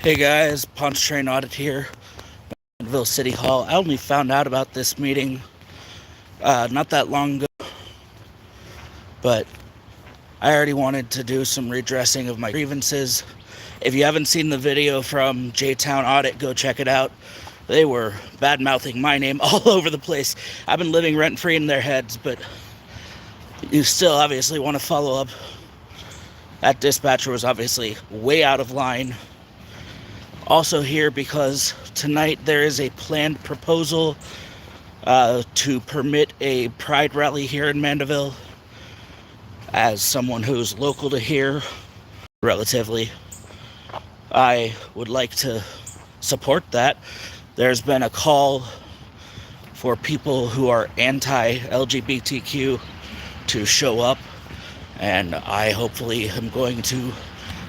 Hey guys, Pontchartrain Audit here, Mandeville City Hall. I only found out about this meeting not that long ago, but I already wanted to do some redressing of my grievances. If you haven't seen the video from J-Town Audit, go check it out. They were bad-mouthing my name all over the place. I've been living rent-free in their heads, but you still obviously want to follow up. That dispatcher was obviously way out of line. Also here because tonight there is a planned proposal to permit a pride rally here in Mandeville. As someone who's local to here, relatively, I would like to support that. There's been a call for people who are anti-LGBTQ to show up, and I hopefully am going to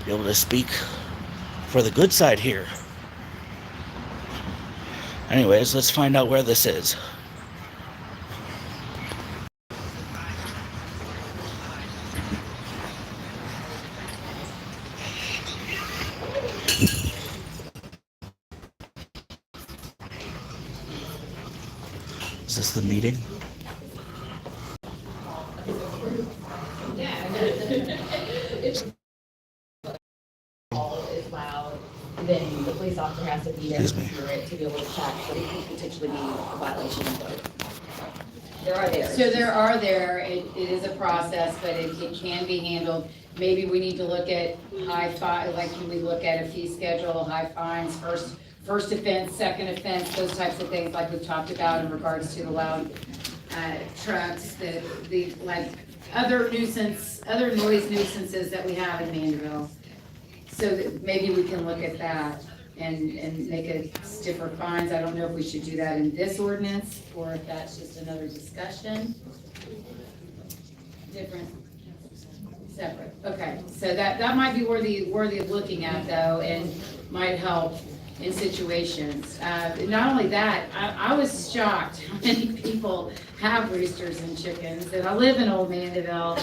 be able to speak for the good side here. Anyways, let's find out where this is. Is this the meeting? Is loud, then the police officer has to be there to hear it to be able to check, but it could potentially be a violation of code. There are there. So it is a process, but it can be handled. Maybe we need to look at high fine, like can we look at a fee schedule, high fines, first offense, second offense, those types of things like we've talked about in regards to the loud trucks, the like other noise nuisances that we have in Mandeville. So that maybe we can look at that and make it stiffer fines. I don't know if we should do that in this ordinance or if that's just another discussion. Different, separate. Okay, so that might be worthy of looking at though, and might help in situations. Not only that, I was shocked how many people have roosters and chickens. And I live in Old Mandeville,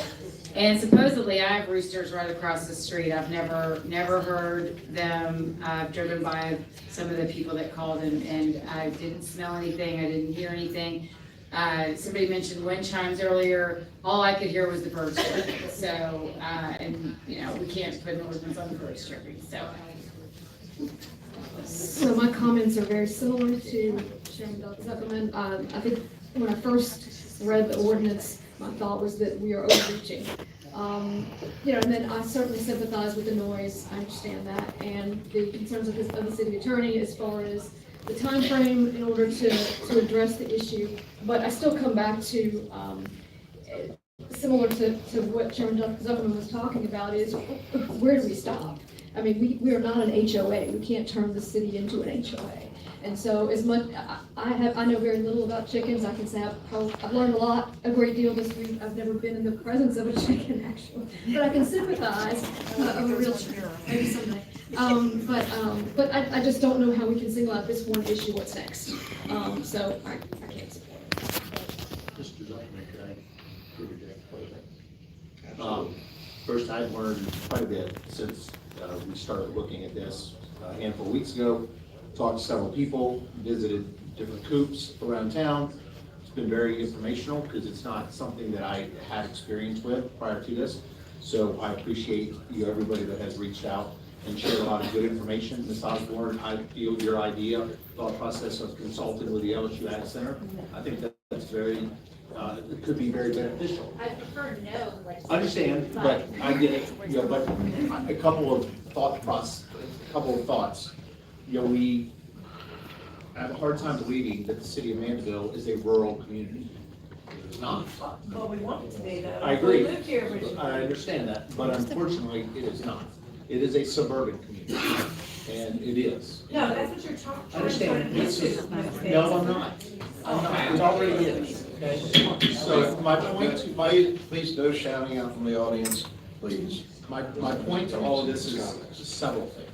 and supposedly I have roosters right across the street. I've never heard them. I've driven by some of the people that called, and I didn't smell anything. I didn't hear anything. Somebody mentioned wind chimes earlier. All I could hear was the birds chirping. So, and you know, we can't put an ordinance on the birds chirping. So my comments are very similar to Chairman Zuckerman. I think when I first read the ordinance, my thought was that we are overreaching. And then I certainly sympathize with the noise. I understand that, and the concerns of the city attorney as far as the time frame in order to address the issue. But I still come back to similar to what Chairman Zuckerman was talking about is where do we stop? I mean, we are not an HOA. We can't turn the city into an HOA. And so as much, I know very little about chickens. I can say I've learned a great deal this week. I've never been in the presence of a chicken actually, but I can sympathize of a real chicken, maybe someday. But I just don't know how we can single out this one issue, what's next. So I can't support it. First, I've learned quite a bit since we started looking at this a handful of weeks ago. Talked to several people, visited different coops around town. It's been very informational because it's not something that I had experience with prior to this. So I appreciate everybody that has reached out and shared a lot of good information. Ms. Osborne, I feel your idea, thought process of consulting with the LSU Ag Center. I think that's very, it could be very beneficial. I prefer no. I understand, but I get it. But a couple of thoughts. We have a hard time believing that the city of Mandeville is a rural community. It's not. Well, we want it to be though. I agree. We lived here originally. I understand that, but unfortunately, it is not. It is a suburban community, and it is. No, that's what you're talking. I understand. No, I'm not. It already is. Okay? So my point to Please no shouting out from the audience, please. My point to all of this is several things.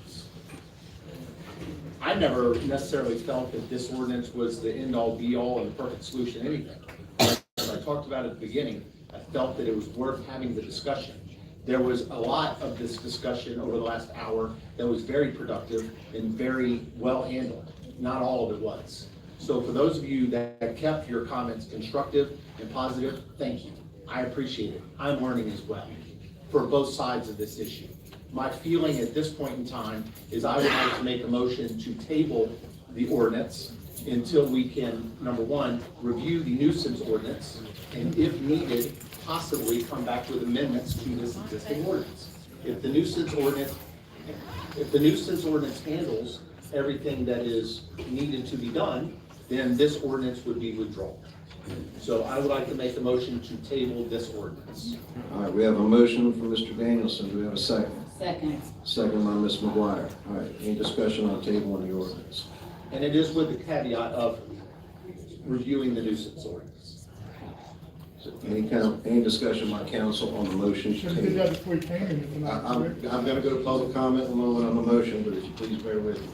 I never necessarily felt that this ordinance was the end-all, be-all, and perfect solution to anything. As I talked about at the beginning, I felt that it was worth having the discussion. There was a lot of this discussion over the last hour that was very productive and very well handled. Not all of it was. So for those of you that kept your comments constructive and positive, thank you. I appreciate it. I'm learning as well for both sides of this issue. My feeling at this point in time is I would like to make a motion to table the ordinance until we can, number one, review the nuisance ordinance, and if needed, possibly come back with amendments to this existing ordinance. If the nuisance ordinance handles everything that is needed to be done, then this ordinance would be withdrawn. So I would like to make a motion to table this ordinance. All right, we have a motion from Mr. Danielson. Do we have a second? Second. Second by Ms. McGuire. All right, any discussion on tabling the ordinance? And it is with the caveat of reviewing the nuisance ordinance. So any discussion by council on the motion to Should have did that table? before you came in. if not- I'm gonna go to public comment in a moment on the motion, but if you please bear with me.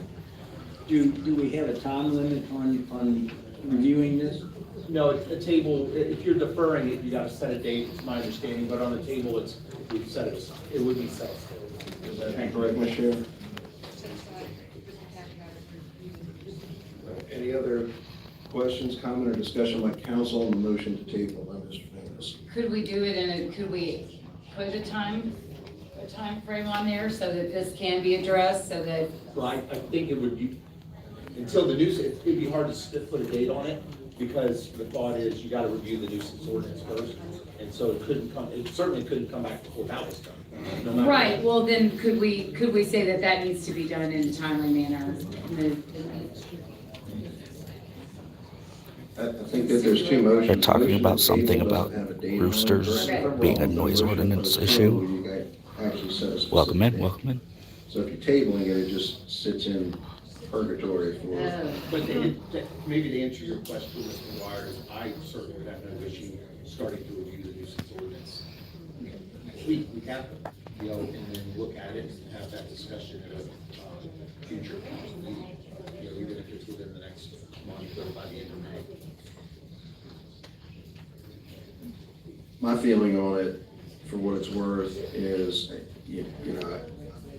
Do we have a time limit on reviewing this? No, it's a table, if you're deferring it, you gotta set a date, it's my understanding, but on the table, we've set it aside. It would be set aside. Is that correct, Ms. Sheriff? Any other questions, comment, or discussion by council on the motion to table by Mr. Danielson? Could we do it could we put a time frame on there so that this can be addressed, so that, Well, I think it would be, until the nuisance, it'd be hard to put a date on it, because the thought is you gotta review the nuisance ordinance first, and so it certainly couldn't come back before that was done. no matter right, what. well, then could we say that that needs to be done in a timely manner? I think that there's two motions. They're talking Motion about to something table about doesn't have a date on it. roosters Correct. being a noise ordinance issue. You guys actually set a specific Welcome in, date. welcome in. So if you're tabling it, it just sits in purgatory for, But maybe to answer your question, Mr. McGuire, is I certainly would have no issue starting to review the nuisance ordinance next week. We have, and then look at it and have that discussion at a future council meeting. Even if it's within the next month or by the end of May. my feeling on it, for what it's worth, is, you know,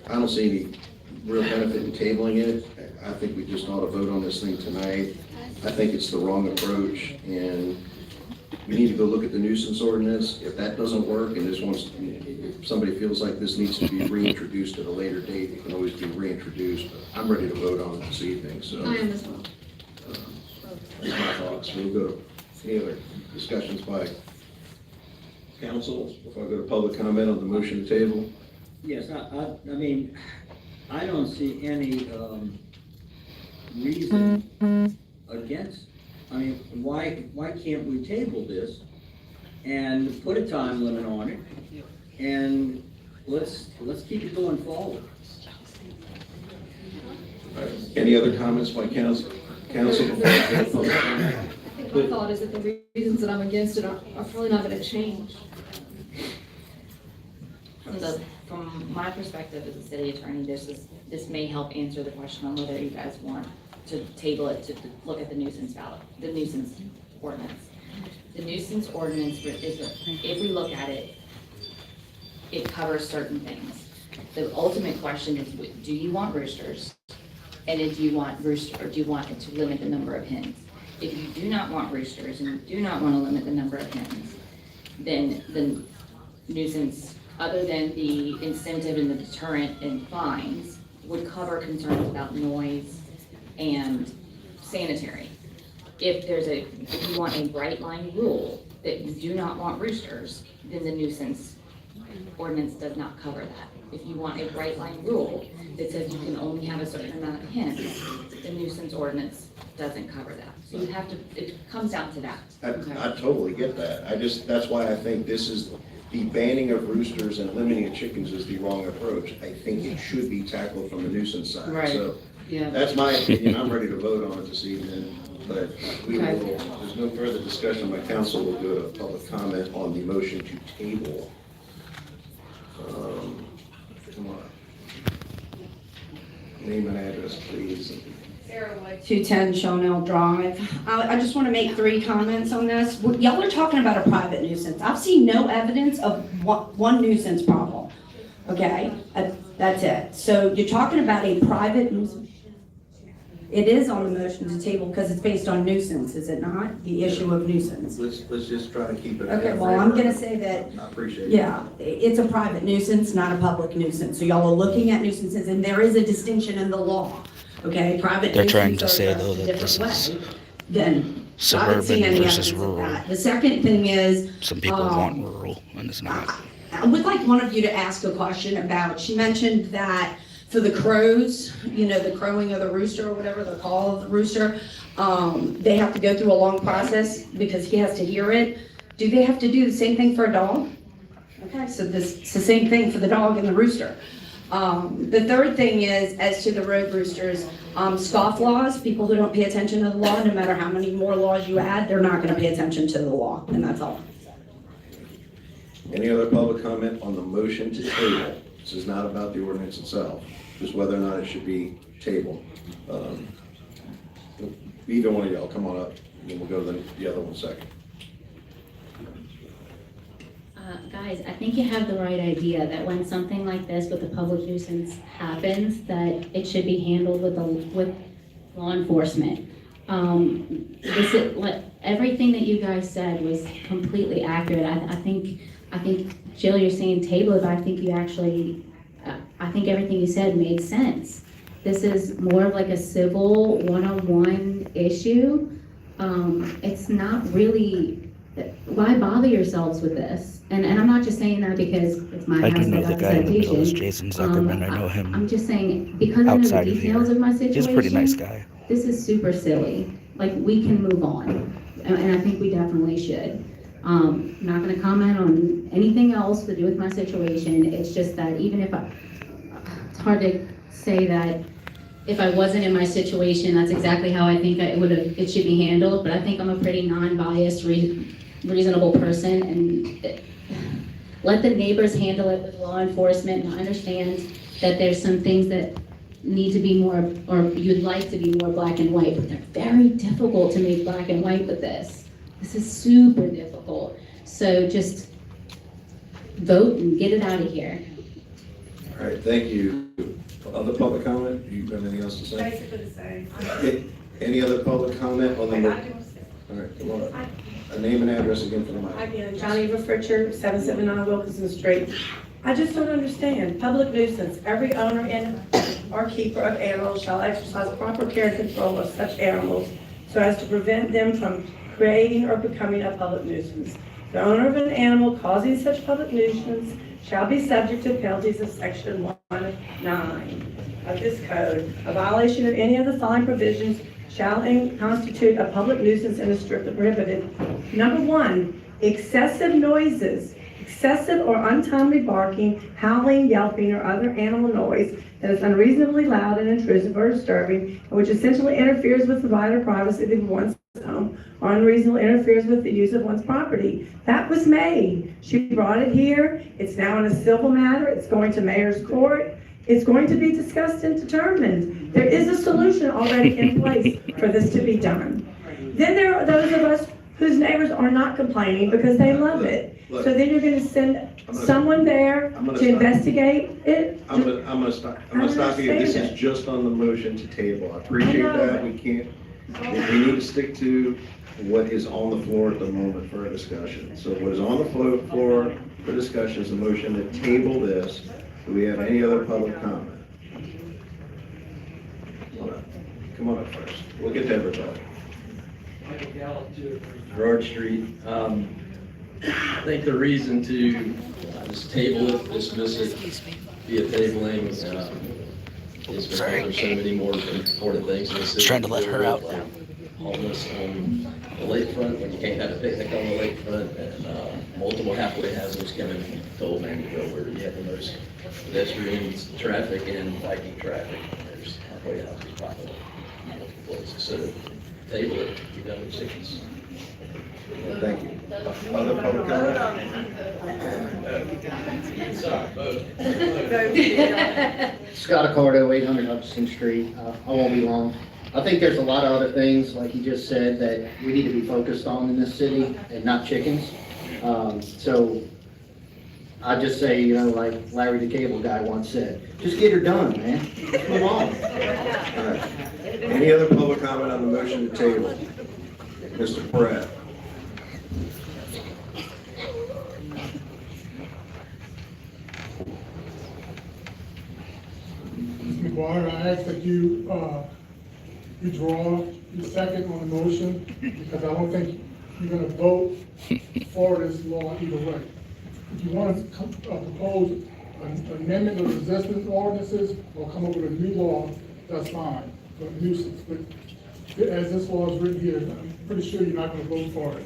I don't see any real benefit in tabling it. I think we just ought to vote on this thing tonight. I think it's the wrong approach, and we need to go look at the nuisance ordinance. If that doesn't work, and if somebody feels like this needs to be reintroduced at a later date, it can always be reintroduced, but I'm ready to vote on it this evening, so. I am as well. That's my thoughts. We'll go, any other discussions by council before I go to public comment on the motion to table? Yes, I mean, I don't see any reason against, I mean, why can't we table this and put a time limit on it? And let's keep it going forward. Any other comments by council? Council before I go to public comment? I think my thought is that the reasons that I'm against it are probably not gonna change. From my perspective as a city attorney, this may help answer the question on whether you guys want to table it to look at the nuisance ordinance. The nuisance ordinance if we look at it, it covers certain things. The ultimate question is, do you want roosters? And do you want it to limit the number of hens? If you do not want roosters and you do not want to limit the number of hens, then the nuisance, other than the incentive and the deterrent and fines, would cover concerns about noise and sanitary. If you want a bright line rule that you do not want roosters, then the nuisance ordinance does not cover that. If you want a bright line rule that says you can only have a certain amount of hens, the nuisance ordinance doesn't cover that. So you have to, it comes down to that. I totally get that. That's why I think this is, the banning of roosters and limiting of chickens is the wrong approach. I think it should be tackled from the nuisance side. Right. So Yeah. that's my opinion. I'm ready to vote on it this evening, but we will, there's no further discussion by council. We'll go to public comment on the motion to table. Come on. Name and address, please. 210 Shonell Drive. I just want to make 3 comments on this. Y'all are talking about a private nuisance. I've seen no evidence of one nuisance problem. Okay, that's it. So you're talking about a private nuisance. It is on the motion to table because it's based on nuisance, is it not? The issue of nuisance. Let's just try to keep it. Okay, well, I'm gonna say that, I appreciate it. yeah, it's a private nuisance, not a public nuisance. So y'all are looking at nuisances, and there is a distinction in the law, okay? Private They're trying nuisances to are say, addressed though, a that this different is way. Then, I haven't suburban seen any versus evidence of rural. that. The second thing is, Some people want rural, and it's not. I would like one of you to ask a question about, she mentioned that for the crows, you know, the crowing of the rooster or whatever, the call of the rooster, they have to go through a long process because he has to hear it. Do they have to do the same thing for a dog? Okay, so it's the same thing for the dog and the rooster. The third thing is, as to the road roosters, scoff laws, people who don't pay attention to the law, no matter how many more laws you add, they're not gonna pay attention to the law, and that's all. Any other public comment on the motion to table? This is not about the ordinance itself, just whether or not it should be tabled. Either one of y'all, come on up, and then we'll go to the other one second. Guys, I think you have the right idea that when something like this with a public nuisance happens, that it should be handled with law enforcement. Everything that you guys said was completely accurate. I think Jill, you're saying table it, but I think you actually, I think everything you said made sense. This is more of like a civil one-on-one issue. It's not really, why bother yourselves with this? And I'm not just saying that because it's my I house do know that the got guy in the middle is citation. Jason Zuckerman. I know him I'm just saying, because I know the outside of details here. of my situation. He's a pretty nice guy. This is super silly. Like, we can move on, and I think we definitely should. I'm not gonna comment on anything else to do with my situation. It's just that even if it's hard to say that if I wasn't in my situation, that's exactly how I think it should be handled, but I think I'm a pretty non-biased, reasonable person, and let the neighbors handle it with law enforcement. And I understand that there's some things that need to be more, or you'd like to be more black and white, but they're very difficult to make black and white with this. This is super difficult. So just vote and get it out of here. All right, thank you. Other public comment? Do you have anything else to say? Basically the same. Okay, any other public comment on the? All right, come on up. A name and address again for the mic. Again, Johnny Pritchard, 779 Wilkinson Street. I just don't understand. Public nuisance. Every owner and or keeper of animals shall exercise proper care and control of such animals so as to prevent them from creating or becoming a public nuisance. The owner of an animal causing such public nuisance shall be subject to penalties of section 1(9) of this code. A violation of any of the following provisions shall constitute a public nuisance and is strictly prohibited. Number 1, excessive noises, excessive or untimely barking, howling, yelping, or other animal noise that is unreasonably loud and intrusive or disturbing, and which essentially interferes with the right or privacy of one's home, or unreasonably interferes with the use of one's property. That was made. She brought it here. It's now in a civil matter. It's going to mayor's court. It's going to be discussed and determined. There is a solution already in place for this to be done. Then there are those of us whose neighbors are not complaining because they love it. So then you're going to send someone there to investigate it? I'm gonna stop you. This is just on the motion to table. I appreciate that. We need to stick to what is on the floor at the moment for a discussion. So what is on the floor for discussion is a motion to table this. Do we have any other public comment? Come on up first. We'll get to everybody. Gerard Street. I think the reason to just table it, dismiss it via tabling, is because there's so many more important things in the city. Trying to let her out. Homeless on the lakefront, when you can't have a picnic on the lakefront, and multiple halfway houses coming to Old Mandeville, where you have the most pedestrians, traffic, and biking traffic. There's halfway houses popping up in multiple places. So table it, be done with cities. Thank you. Other public comment? Scott Accardo, 800 Hutchinson Street. I won't be long. I think there's a lot of other things, like you just said, that we need to be focused on in this city and not chickens. So I just say, you know, like Larry the Cable Guy once said, just get her done, man. Let's move on. All right. Any other public comment on the motion to table? Mr. Pratt? Mr. McGuire, I ask that you withdraw your second on the motion, because I don't think you're gonna vote for this law either way. If you want to propose an amendment of existing ordinances or come up with a new law, that's fine, for nuisance. But as this law is written here, I'm pretty sure you're not gonna vote for it.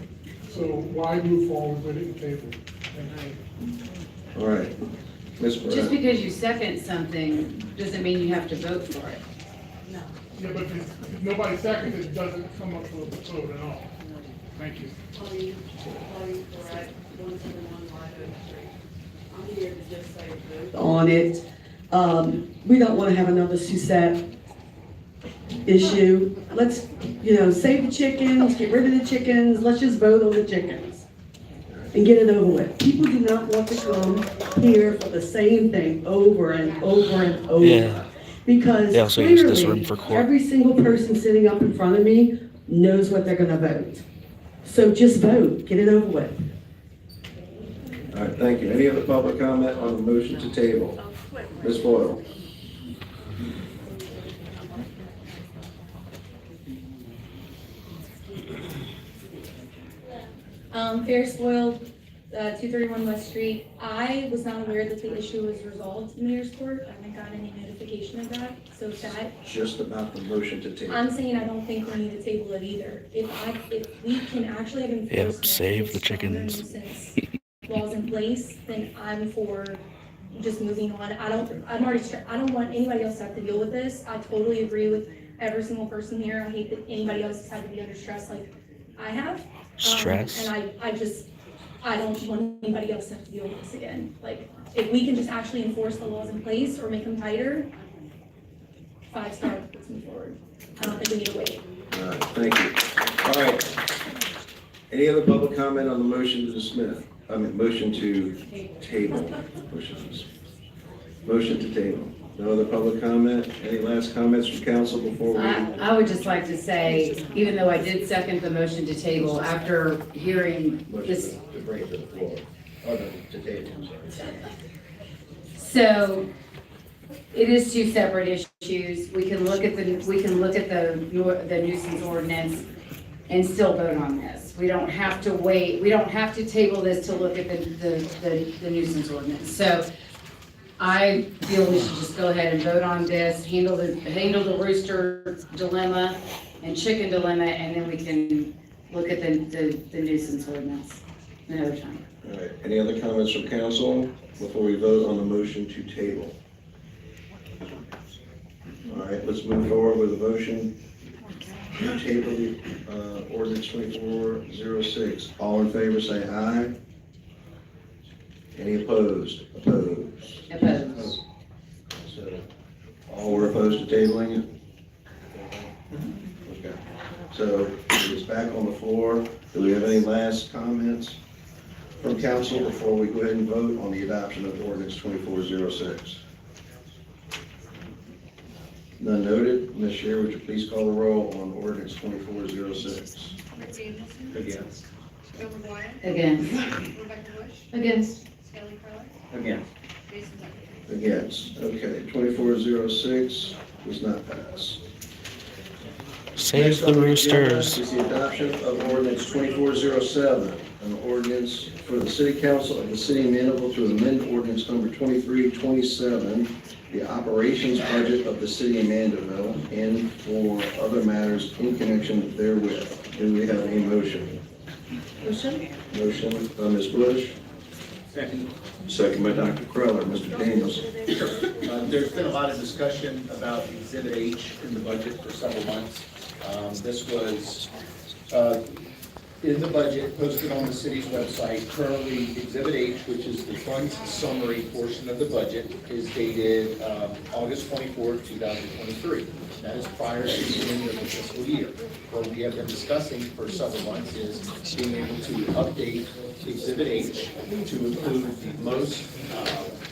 So why move forward with it and table? Thank you. All right. Ms. Just Pratt? because you second something, doesn't mean you have to vote for it. Yeah, but if nobody seconds it, doesn't come up with a vote at all. Thank you. On it. We don't want to have another SUSEP issue. Let's, save the chickens, get rid of the chickens, let's just vote on the chickens and get it over with. People do not want to come here for the same thing over and over and over. Yeah. Because They also use this clearly, room for court. every single person sitting up in front of me knows what they're gonna vote. So just vote, get it over with. All right, thank you. Any other public comment on the motion to table? Ms. Boyle? Ferris Boyle, 231 West Street. I was not aware that the issue was resolved in Mayor's Court. I haven't got any notification of that. So if that, Just about the motion to table. I'm saying I don't think we need to table it either. If we can actually have enforcement. save the with stronger chickens. nuisance laws in place, then I'm for just moving on. I don't want anybody else to have to deal with this. I totally agree with every single person here. I hate that anybody else has had to be under stress like I have. Stress? And I don't want anybody else to have to deal with this again. Like, if we can just actually enforce the laws in place or make them tighter, 5-star, let's move forward. I don't think we need to wait. All right, thank you. All right. Any other public comment on the motion to dismiss? Motion to table. Motion to table. No other public comment? Any last comments from council before we? I would just like to say, even though I did second the motion to table, after hearing this, Motion to bring it to the floor. Oh, no, to table, I'm sorry. so it is two separate issues. We can look at the nuisance ordinance and still vote on this. We don't have to wait, we don't have to table this to look at the nuisance ordinance. So I feel we should just go ahead and vote on this, handle the rooster dilemma and chicken dilemma, and then we can look at the nuisance ordinance another time. All right, any other comments from council before we vote on the motion to table? All right, let's move forward with a motion to table the ordinance 2406. All in favor, say aye. Any opposed? Opposed. Opposed. So, all were opposed to tabling it? Okay. So, it's back on the floor. Do we have any last comments from council before we go ahead and vote on the adoption of ordinance 2406? None noted. Ms. Sher, would you please call the roll on ordinance 2406? Against. Again. Against. Again. Against. Okay, 2406 does not pass. Save Next the on agenda roosters. is the adoption of ordinance 2407, an ordinance for the city council of the city of Mandeville to amend ordinance number 2327, the operations budget of the city of Mandeville, and for other matters in connection therewith. Do we have a motion? Motion? Motion by Ms. Bush, Second. second by Dr. Kreller. Mr. Daniels. There's been a lot of discussion about Exhibit H in the budget for several months. This was in the budget posted on the city's website, currently Exhibit H, which is the funds summary portion of the budget, is dated August 24th, 2023. That is prior to the beginning of the fiscal year. What we have been discussing for several months is being able to update Exhibit H to include the most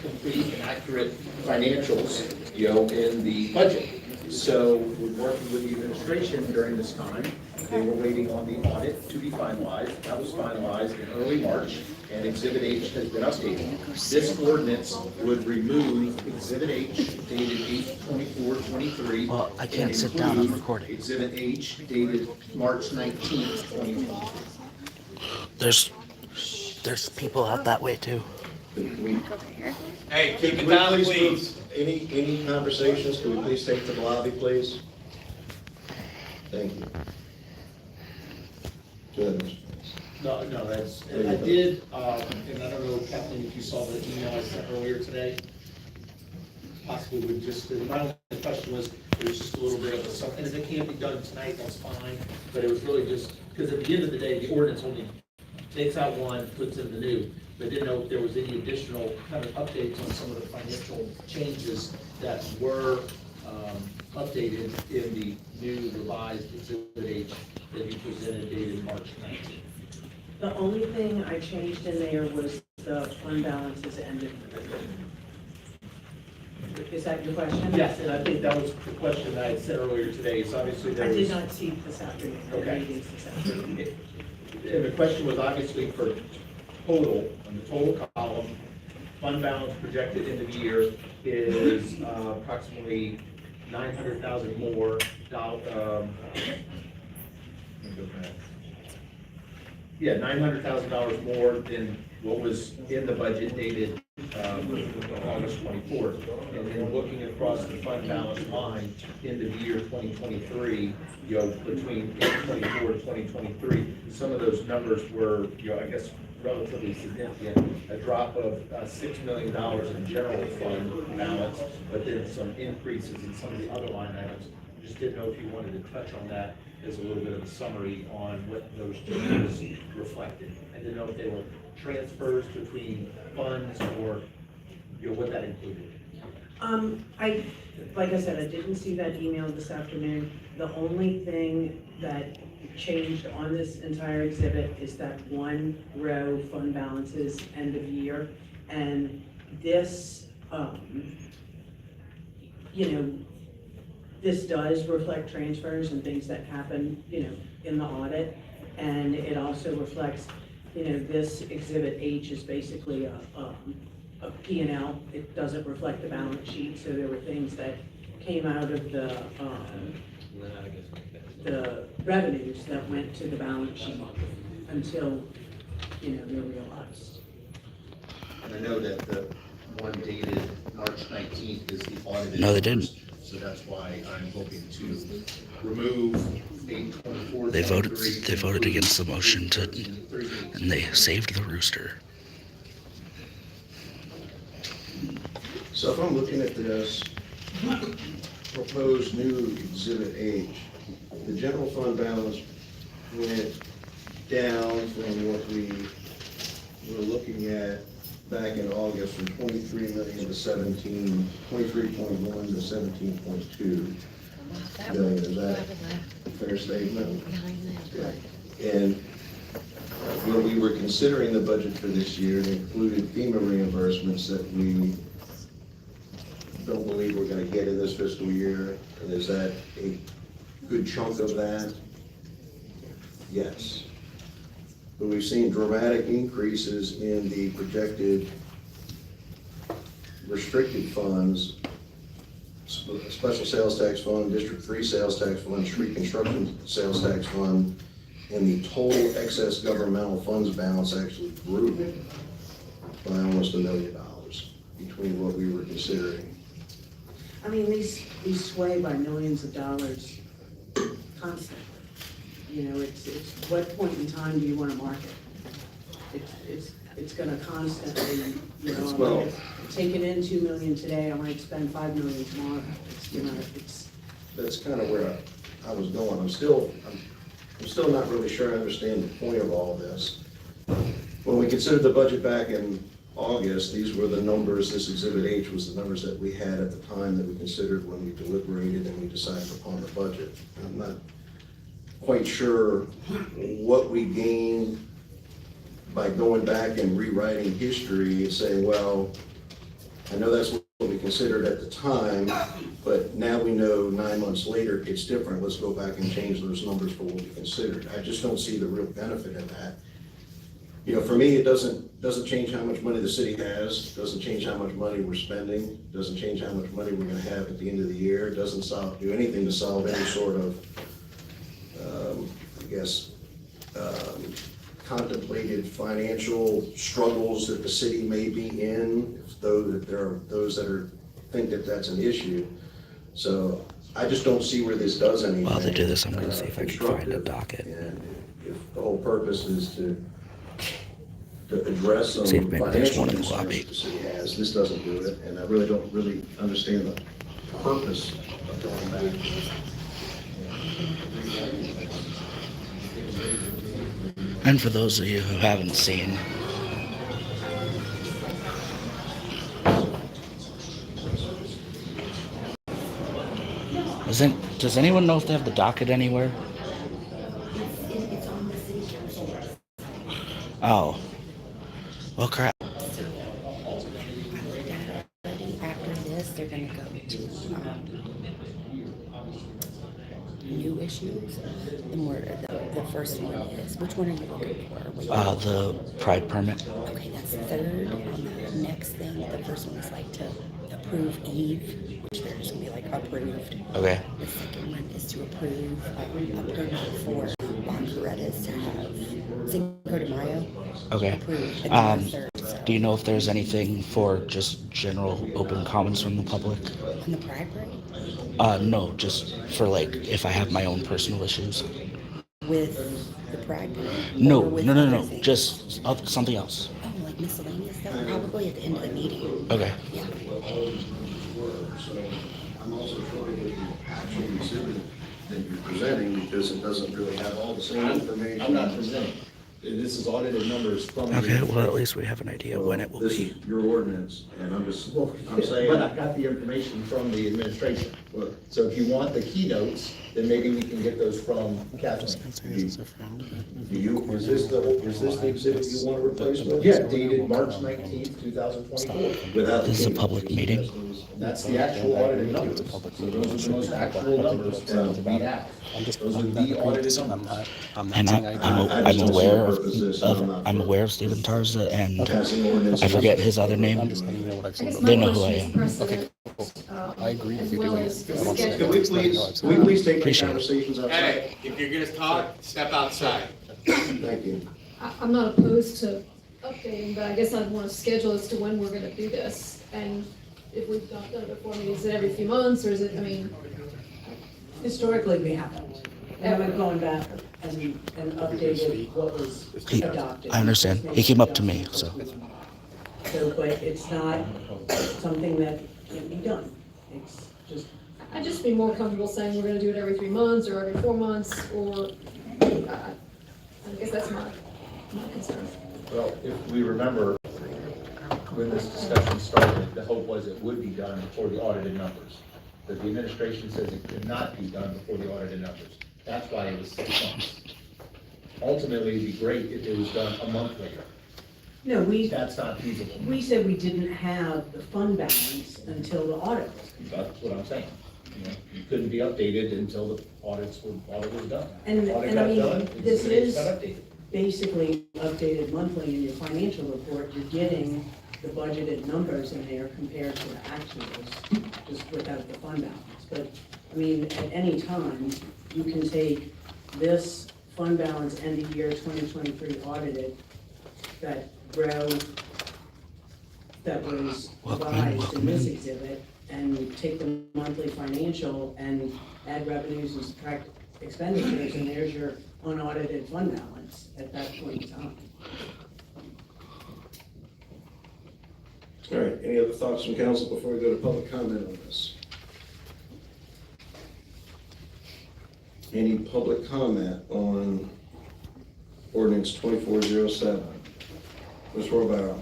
complete and accurate financials, in the budget. So we're working with the administration during this time. They were waiting on the audit to be finalized. That was finalized in early March, and Exhibit H has been updated. This ordinance would remove Exhibit H dated 8/24/23. Well, I can't sit down, I'm recording. Exhibit H dated March 19th, 2020. There's people out that way too. Hey, keep it Can we down, please please. move any conversations, can we please take to the lobby, please? Thank you. Go ahead, Mr. No, that's, and I did, and I don't know, Kathleen, if you saw the email I sent earlier today. Possibly would just, my only question was, it was just a little bit of something, if it can't be done tonight, that's fine. But it was really just, because at the end of the day, the ordinance only takes out one, puts in the new. But I didn't know if there was any additional kind of updates on some of the financial changes that were updated in the new revised Exhibit H that you presented dated March 19th. The only thing I changed in there was the fund balances ended. Is that your question? Yes, and I think that was the question that I had said earlier today, so obviously there I was. did not see this afternoon. Okay. Meetings this afternoon. And the question was obviously for total, on the total column, fund balance projected end of year is approximately 900,000 more $900,000 more than what was in the budget dated August 24th. And then looking across the fund balance line, end of year 2023, between 2024 and 2023, some of those numbers were, I guess, relatively significant. A drop of $6 million in general fund balance, but then some increases in some of the other line items. Just didn't know if you wanted to touch on that as a little bit of a summary on what those changes reflected. I didn't know if they were transfers between funds or, what that included. Like I said, I didn't see that email this afternoon. The only thing that changed on this entire exhibit is that one row, fund balances, end of year. And this, this does reflect transfers and things that happen, in the audit. And it also reflects, this exhibit H is basically a P&L. It doesn't reflect the balance sheet, so there were things that came out of the revenues that went to the balance sheet until, they're realized. And I know that the one dated March 19th is the audited. No, they didn't. So that's why I'm hoping to remove 8/24. They voted against the motion and they saved the rooster. So if I'm looking at this proposed new Exhibit H, the general fund balance went down from what we were looking at back in August from 23 million to 23.1 to 17.2 million. Is that a fair statement? Okay. And when we were considering the budget for this year, it included FEMA reimbursements that we don't believe we're going to get in this fiscal year. And is that a good chunk of that? Yes. But we've seen dramatic increases in the projected restricted funds, special sales tax fund, District 3 sales tax fund, street construction sales tax fund, and the total excess governmental funds balance actually grew by almost $1 million between what we were considering. I mean, these sway by millions of dollars constantly. It's what point in time do you want to market? It's gonna constantly, I'm gonna take it in 2 million today, I might spend 5 million tomorrow. It's That's kind of where I was going. I'm still not really sure I understand the point of all this. When we considered the budget back in August, these were the numbers, this Exhibit H was the numbers that we had at the time that we considered when we deliberated and we decided upon the budget. I'm not quite sure what we gained by going back and rewriting history and saying, well, I know that's what we considered at the time, but now we know 9 months later it's different. Let's go back and change those numbers for what we considered. I just don't see the real benefit in that. You know, for me, it doesn't change how much money the city has, doesn't change how much money we're spending, doesn't change how much money we're gonna have at the end of the year, doesn't do anything to solve any sort of, contemplated financial struggles that the city may be in, though that there are those that think that that's an issue. So I just don't see where this does anything. While they do this, I'm gonna see if I can find a docket. And if the whole purpose is to address some See if maybe there's financial one in the concerns lobby. the city has, this doesn't do it, and I really don't understand the purpose of going back. And for those of you who haven't seen, does anyone know if they have the docket anywhere? Oh. Well, crap. After this, they're gonna go to new issues. The first one is, which one are you looking for? The pride permit. Okay, that's the third. And the next thing, the first one is like to approve Eve, which they're just gonna be like approved. Okay. The second one is to approve a permit for Boncarettas to have Cinco de Mayo. Okay. Approved. And then the third, so. Do you know if there's anything for just general open comments from the public? On the pride parade? No, just for like if I have my own personal issues. With the pride parade? No, Or with no, other no, things? just something else. Oh, like miscellaneous stuff? Probably at the end of the meeting. Okay. Yeah. So I'm also showing the actual exhibit that you're presenting because it doesn't really have all the same information. I'm not presenting. This is audited numbers from. Okay, well, at least we have an idea when it will This be. is your ordinance, and I'm saying. But I got the information from the administration. So if you want the keynotes, then maybe we can get those from Kathleen. Is this the exhibit you want to replace with? Yeah, dated March 19th, 2024. Without the This is a keynote. public meeting. That's the actual audited numbers. So those are the most actual numbers that we have. Those are the audited numbers. And I'm aware of Stephen Tarza, and I forget his other name. I guess They my know who I question is am. precedent, I agree as if you're well doing as it. the Can schedule. we please take the Appreciate it. conversations outside? Hey, if you're gonna talk, step outside. Thank you. I'm not opposed to updating, but I guess I'd want to schedule as to when we're gonna do this. And if we've not done it before, I mean, is it every few months, or is it, I mean, Historically, we haven't. We haven't gone back and updated what was adopted. I understand. He came up to me, so. So, but it's not something that can be done. It's just, I'd just be more comfortable saying we're gonna do it every 3 months, or every 4 months, or, I guess that's my concern. Well, if we remember, when this discussion started, the hope was it would be done before the audited numbers. But the administration says it could not be done before the audited numbers. That's why it was 6 months. Ultimately, it'd be great if it was done a month later. no, That's not feasible. we said we didn't have the fund balance until the audit was. That's what I'm saying. You know, it couldn't be updated until the audit was done. And Audit I got mean, done, this it is got updated. basically updated monthly in your financial report. You're getting the budgeted numbers in there compared to the actuals, just without the fund balance. But, I mean, at any time, you can take this fund balance end of year 2023 audited, that row that was revised in this exhibit, and take the monthly financial and add revenues and subtract expenditures, and there's your unaudited fund balance at that point in time. All right, any other thoughts from council before we go to public comment on this? Any public comment on ordinance 2407? Ms. Rohrbaugh?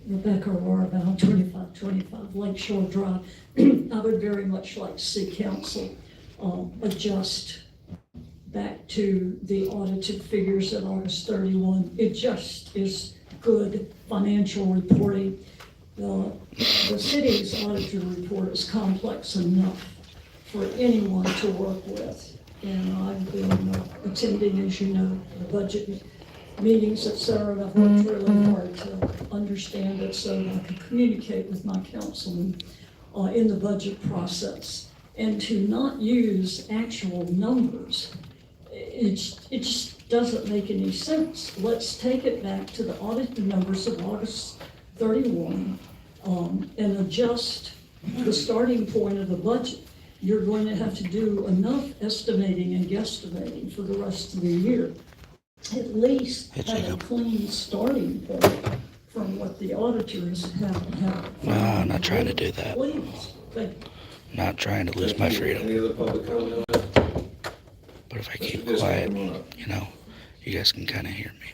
Rebecca Rohrbaugh, 2525 Lakeshore Drive. I would very much like to see council adjust back to the audited figures at August 31. It just is good financial reporting. The city's auditor report is complex enough for anyone to work with. And I've been attending, as you know, the budget meetings, et cetera, and I've worked really hard to understand it so that I can communicate with my councilman in the budget process. And to not use actual numbers, it just doesn't make any sense. Let's take it back to the audited numbers of August 31 and adjust the starting point of the budget. You're going to have to do enough estimating and guesstimating for the rest of the year. At least have a clean starting point from what the auditors have. No, I'm not trying to do that. Please, thank you. Not trying to lose my freedom. Any other public comment on that? But if I keep Mr. Diskin, quiet, come on up. you know, you guys can kind of hear me.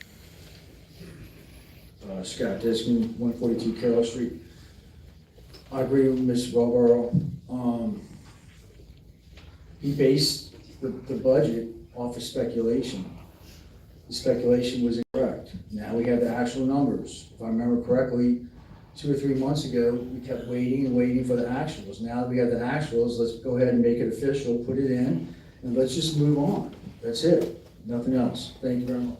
Scott Diskin, 142 Carroll Street. I agree with Ms. Wellborough. He based the budget off of speculation. The speculation was incorrect. Now we have the actual numbers. If I remember correctly, 2 or 3 months ago, we kept waiting and waiting for the actuals. Now that we have the actuals, let's go ahead and make it official, put it in, and let's just move on. That's it. Nothing else. Thank you very much.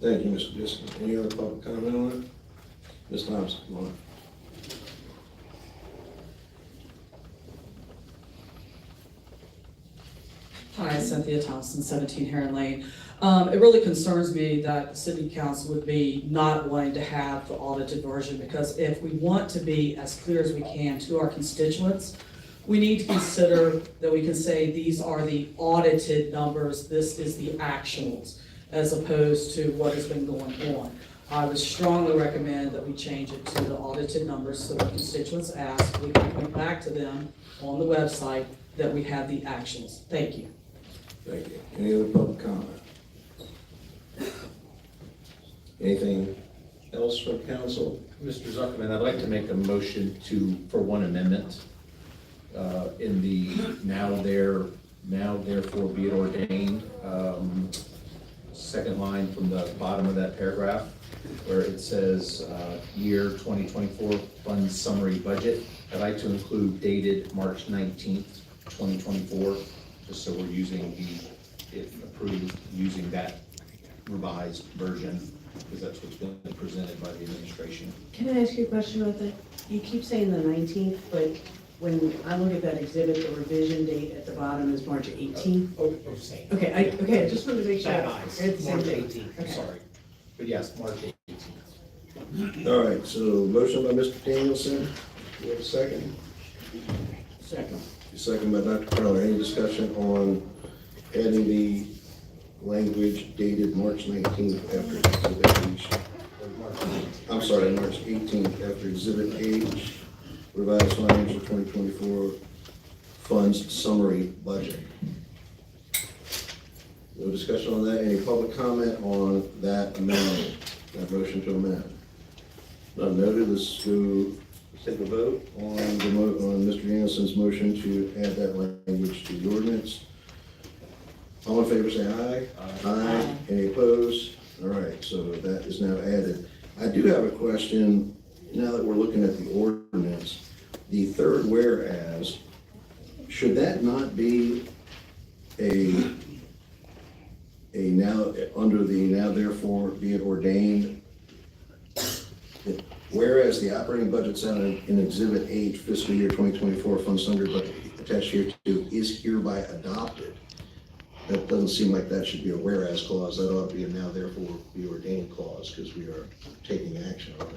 Thank you, Mr. Diskin. Any other public comment on it? Ms. Thompson, come on. Hi, Cynthia Thompson, 17 Heron Lane. It really concerns me that the city council would be not wanting to have the audited version, because if we want to be as clear as we can to our constituents, we need to consider that we can say these are the audited numbers, this is the actuals, as opposed to what has been going on. I would strongly recommend that we change it to the audited numbers so that constituents ask, we can point back to them on the website that we have the actuals. Thank you. Thank you. Any other public comment? Anything else from council? Mr. Zuckerman, I'd like to make a motion for one amendment in the now therefore be it ordained, second line from the bottom of that paragraph, where it says year 2024 fund summary budget. I'd like to include dated March 19th, 2024, just so we're using if approved, using that revised version, because that's what's been presented by the administration. Can I ask you a question about that? You keep saying the 19th, but when I look at that exhibit, the revision date at the bottom is March 18th. Okay, I just wanted to make sure. March It's the same thing. 18th, Okay. sorry. But yes, March 18th. All right, so motion by Mr. Danielson. Do we have a second? Second. Second by Dr. Crowler. Any discussion on adding the language dated March 19th after Exhibit H? I'm sorry, March 18th after Exhibit H, revised financial 2024 funds summary budget. No discussion on that. Any public comment on that amendment? That motion to amend? None noted. Let's go take a vote on on Mr. Danielson's motion to add that language to the ordinance. All in favor say aye. Aye. Any opposed? All right, so that is now added. I do have a question, now that we're looking at the ordinance, the third whereas, should that not be now, under the now therefore be it ordained, whereas the operating budget set in Exhibit H fiscal year 2024 fund summary budget attached here to is hereby adopted? That doesn't seem like that should be a whereas clause. That ought to be a now therefore be ordained clause, because we are taking action on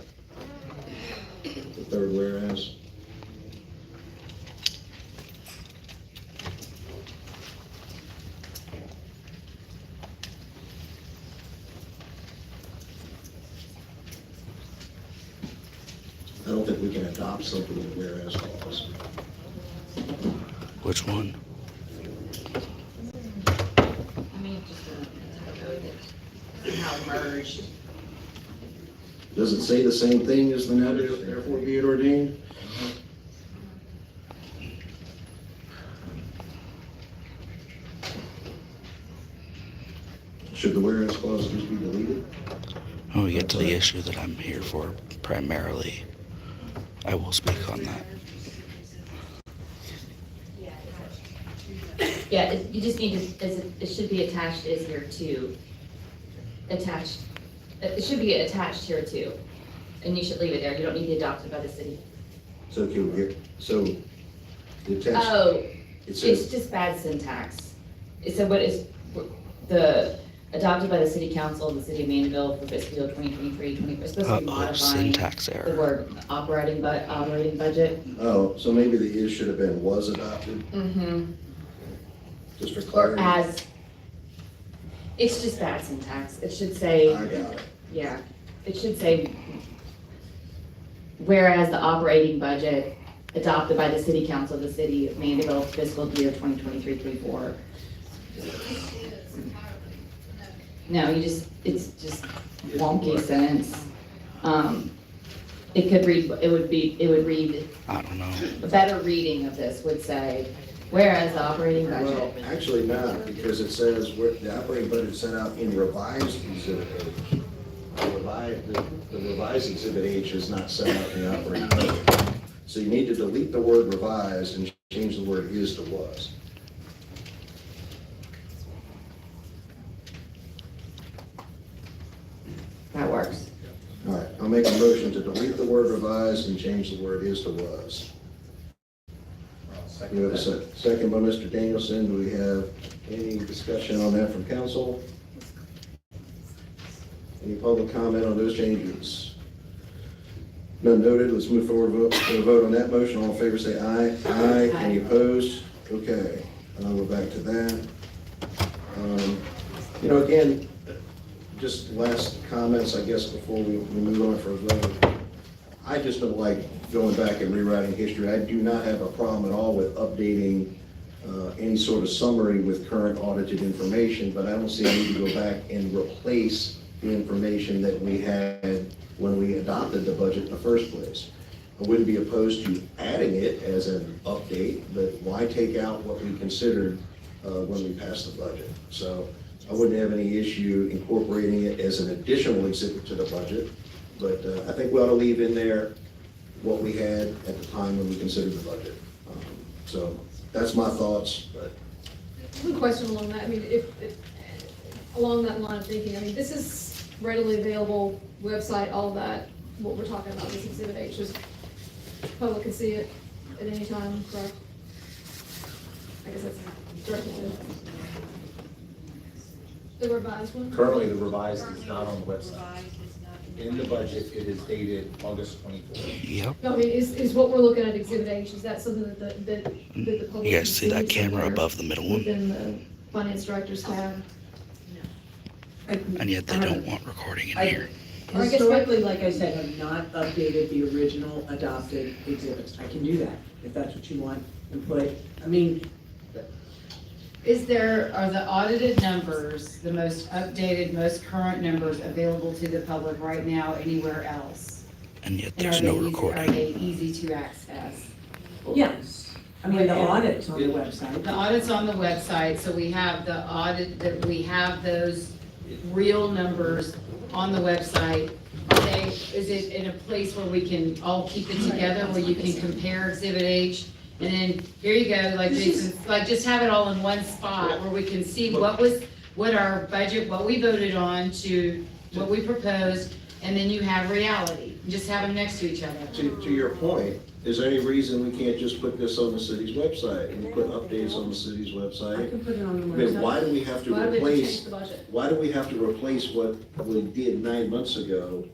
it. The third whereas. that we can adopt something with whereas clause. Which one? I mean, just a typo that somehow merged. Does it say the same thing as the now therefore be it ordained? Should the whereas clause just be deleted? When we get to the issue that I'm here for primarily, I will speak on that. Yeah, you just need to, it should be attached as here too. Attached, it should be attached here too. And you should leave it there. You don't need the adopted by the city. So can we get, so the text, Oh, it it's says, just bad syntax. It said what is the adopted by the city council of the city of Mandeville for fiscal year 2023, it's supposed to be modifying Syntax the error. word operating budget. oh, so maybe the is should have been was adopted, Mm-hmm. just for Or clarity. as, it's just bad syntax. It should say, I got it. yeah, it should say, whereas the operating budget adopted by the city council of the city of Mandeville fiscal year 2023-24. No, it's just wonky sentence. It could read, it would read, I don't know. a better reading of this would say, whereas the operating Well, budget. actually not, because it says where the operating budget set out in revised exhibit H. The revised exhibit H is not set out in the operating budget. So you need to delete the word revised and change the word is to was. That works. All right, I'll make a motion to delete the word revised and change the word is to was. We have a second by Mr. Danielson. Do we have any discussion on that from council? Any public comment on those changes? None noted. Let's move forward to a vote on that motion. All in favor say aye. Aye. Any opposed? Okay, we're back to that. Again, just last comments, I guess, before we move on for a vote. I just don't like going back and rewriting history. I do not have a problem at all with updating any sort of summary with current audited information, but I don't see a need to go back and replace the information that we had when we adopted the budget in the first place. I wouldn't be opposed to adding it as an update, but why take out what we considered when we passed the budget? So I wouldn't have any issue incorporating it as an additional exhibit to the budget, but I think we ought to leave in there what we had at the time when we considered the budget. So that's my thoughts, but. One question along that, I mean, if along that line of thinking, I mean, this is readily available website, all that, what we're talking about, this exhibit H, just public can see it at any time, correct? I guess that's directed to the revised one? Currently, the revised is not on the website. In the budget, it is dated August 24th. Yep. No, I mean, is what we're looking at exhibit H, is that something that the public? You guys can see that camera somewhere above the middle one? Within the finance director's tab? And yet they don't want recording in here. Or I guess Historically, like I said, I've not updated the original adopted exhibits. I can do that if that's what you want and put, I mean, Are the audited numbers, the most updated, most current numbers available to the public right now anywhere else? And yet And there's are no they recording. Are they easy to access? yes. I mean, the audit's on the website. The audit's on the website, so we have the audit, that we have those real numbers on the website. Is it in a place where we can all keep it together, where you can compare Exhibit H? And then, here you go, like Jason, like just have it all in one spot where we can see what our budget, what we voted on to what we proposed, and then you have reality. Just have them next to each other. To your point, is there any reason we can't just put this on the city's website and put updates on the city's website? I can put it on the I mean, website. why do we have to Why do we have to change replace, the budget? why do we have to replace what we did 9 months ago?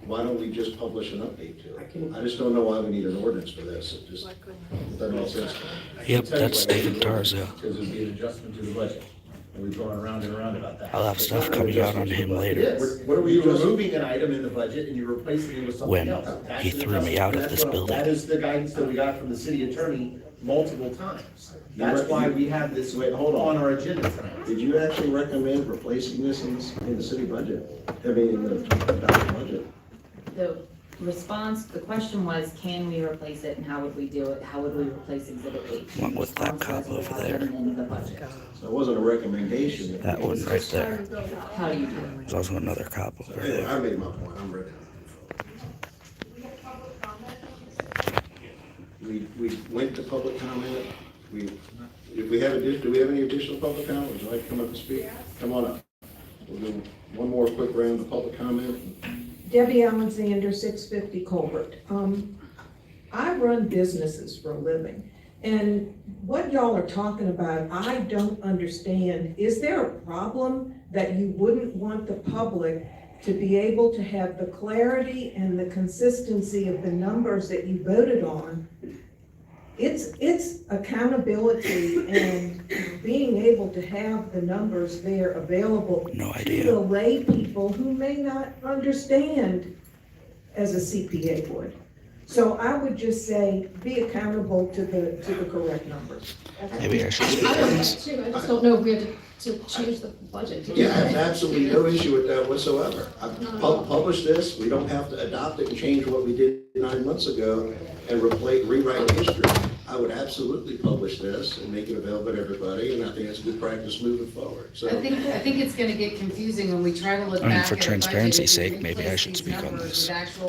Why don't we just publish an update to it? I just don't know why we need an ordinance for this. It just doesn't make sense. Yep, that's David Tarza. Because it would be an adjustment to the budget. and we've gone around and around about that. I'll have stuff coming out on him later. Yes. What are we removing an item in the budget and you're replacing it with something When else? That's he the threw me out of this building. That is the guidance that we got from the city attorney multiple times. That's why we have this on our agenda tonight. Did you actually recommend replacing this in the city budget? I mean, in the adopted budget? The response, the question was, can we replace it and how would we do it? How would we replace Exhibit 8? Along with that Response cop was over without there. them in the budget. So it wasn't a recommendation. That one right there. How do you do it? There's also another cop over Anyway, there. I made my point, I'm ready. We went to public comment, if we have do we have any additional public comment, would you like to come up and speak? Come on up. We'll do one more quick round of public comment. Debbie Alexander, 650 Colbert. I run businesses for a living, and what y'all are talking about, I don't understand. Is there a problem that you wouldn't want the public to be able to have the clarity and the consistency of the numbers that you voted on? It's accountability and being able to have the numbers there available to the lay people who may not understand as a CPA would. So I would just say, be accountable to the correct numbers. Maybe I should speak I on don't this. know too, I just don't know if we have to change the budget. Yeah, I have absolutely no issue with that whatsoever. I've published this, we don't have to adopt it and change what we did 9 months ago and rewrite history. I would absolutely publish this and make it available to everybody, and I think it's good practice moving forward, so. I think it's gonna get confusing when we try to look I mean, back for at a budget transparency's and sake, maybe I replace should these speak on numbers this.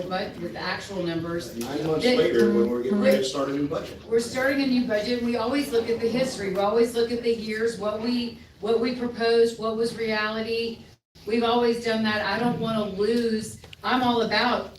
with actual numbers. 9 months later, when we're getting ready to start a new budget. We're starting a new budget, we always look at the history, we always look at the years, what we proposed, what was reality. We've always done that. I don't wanna lose, I'm all about,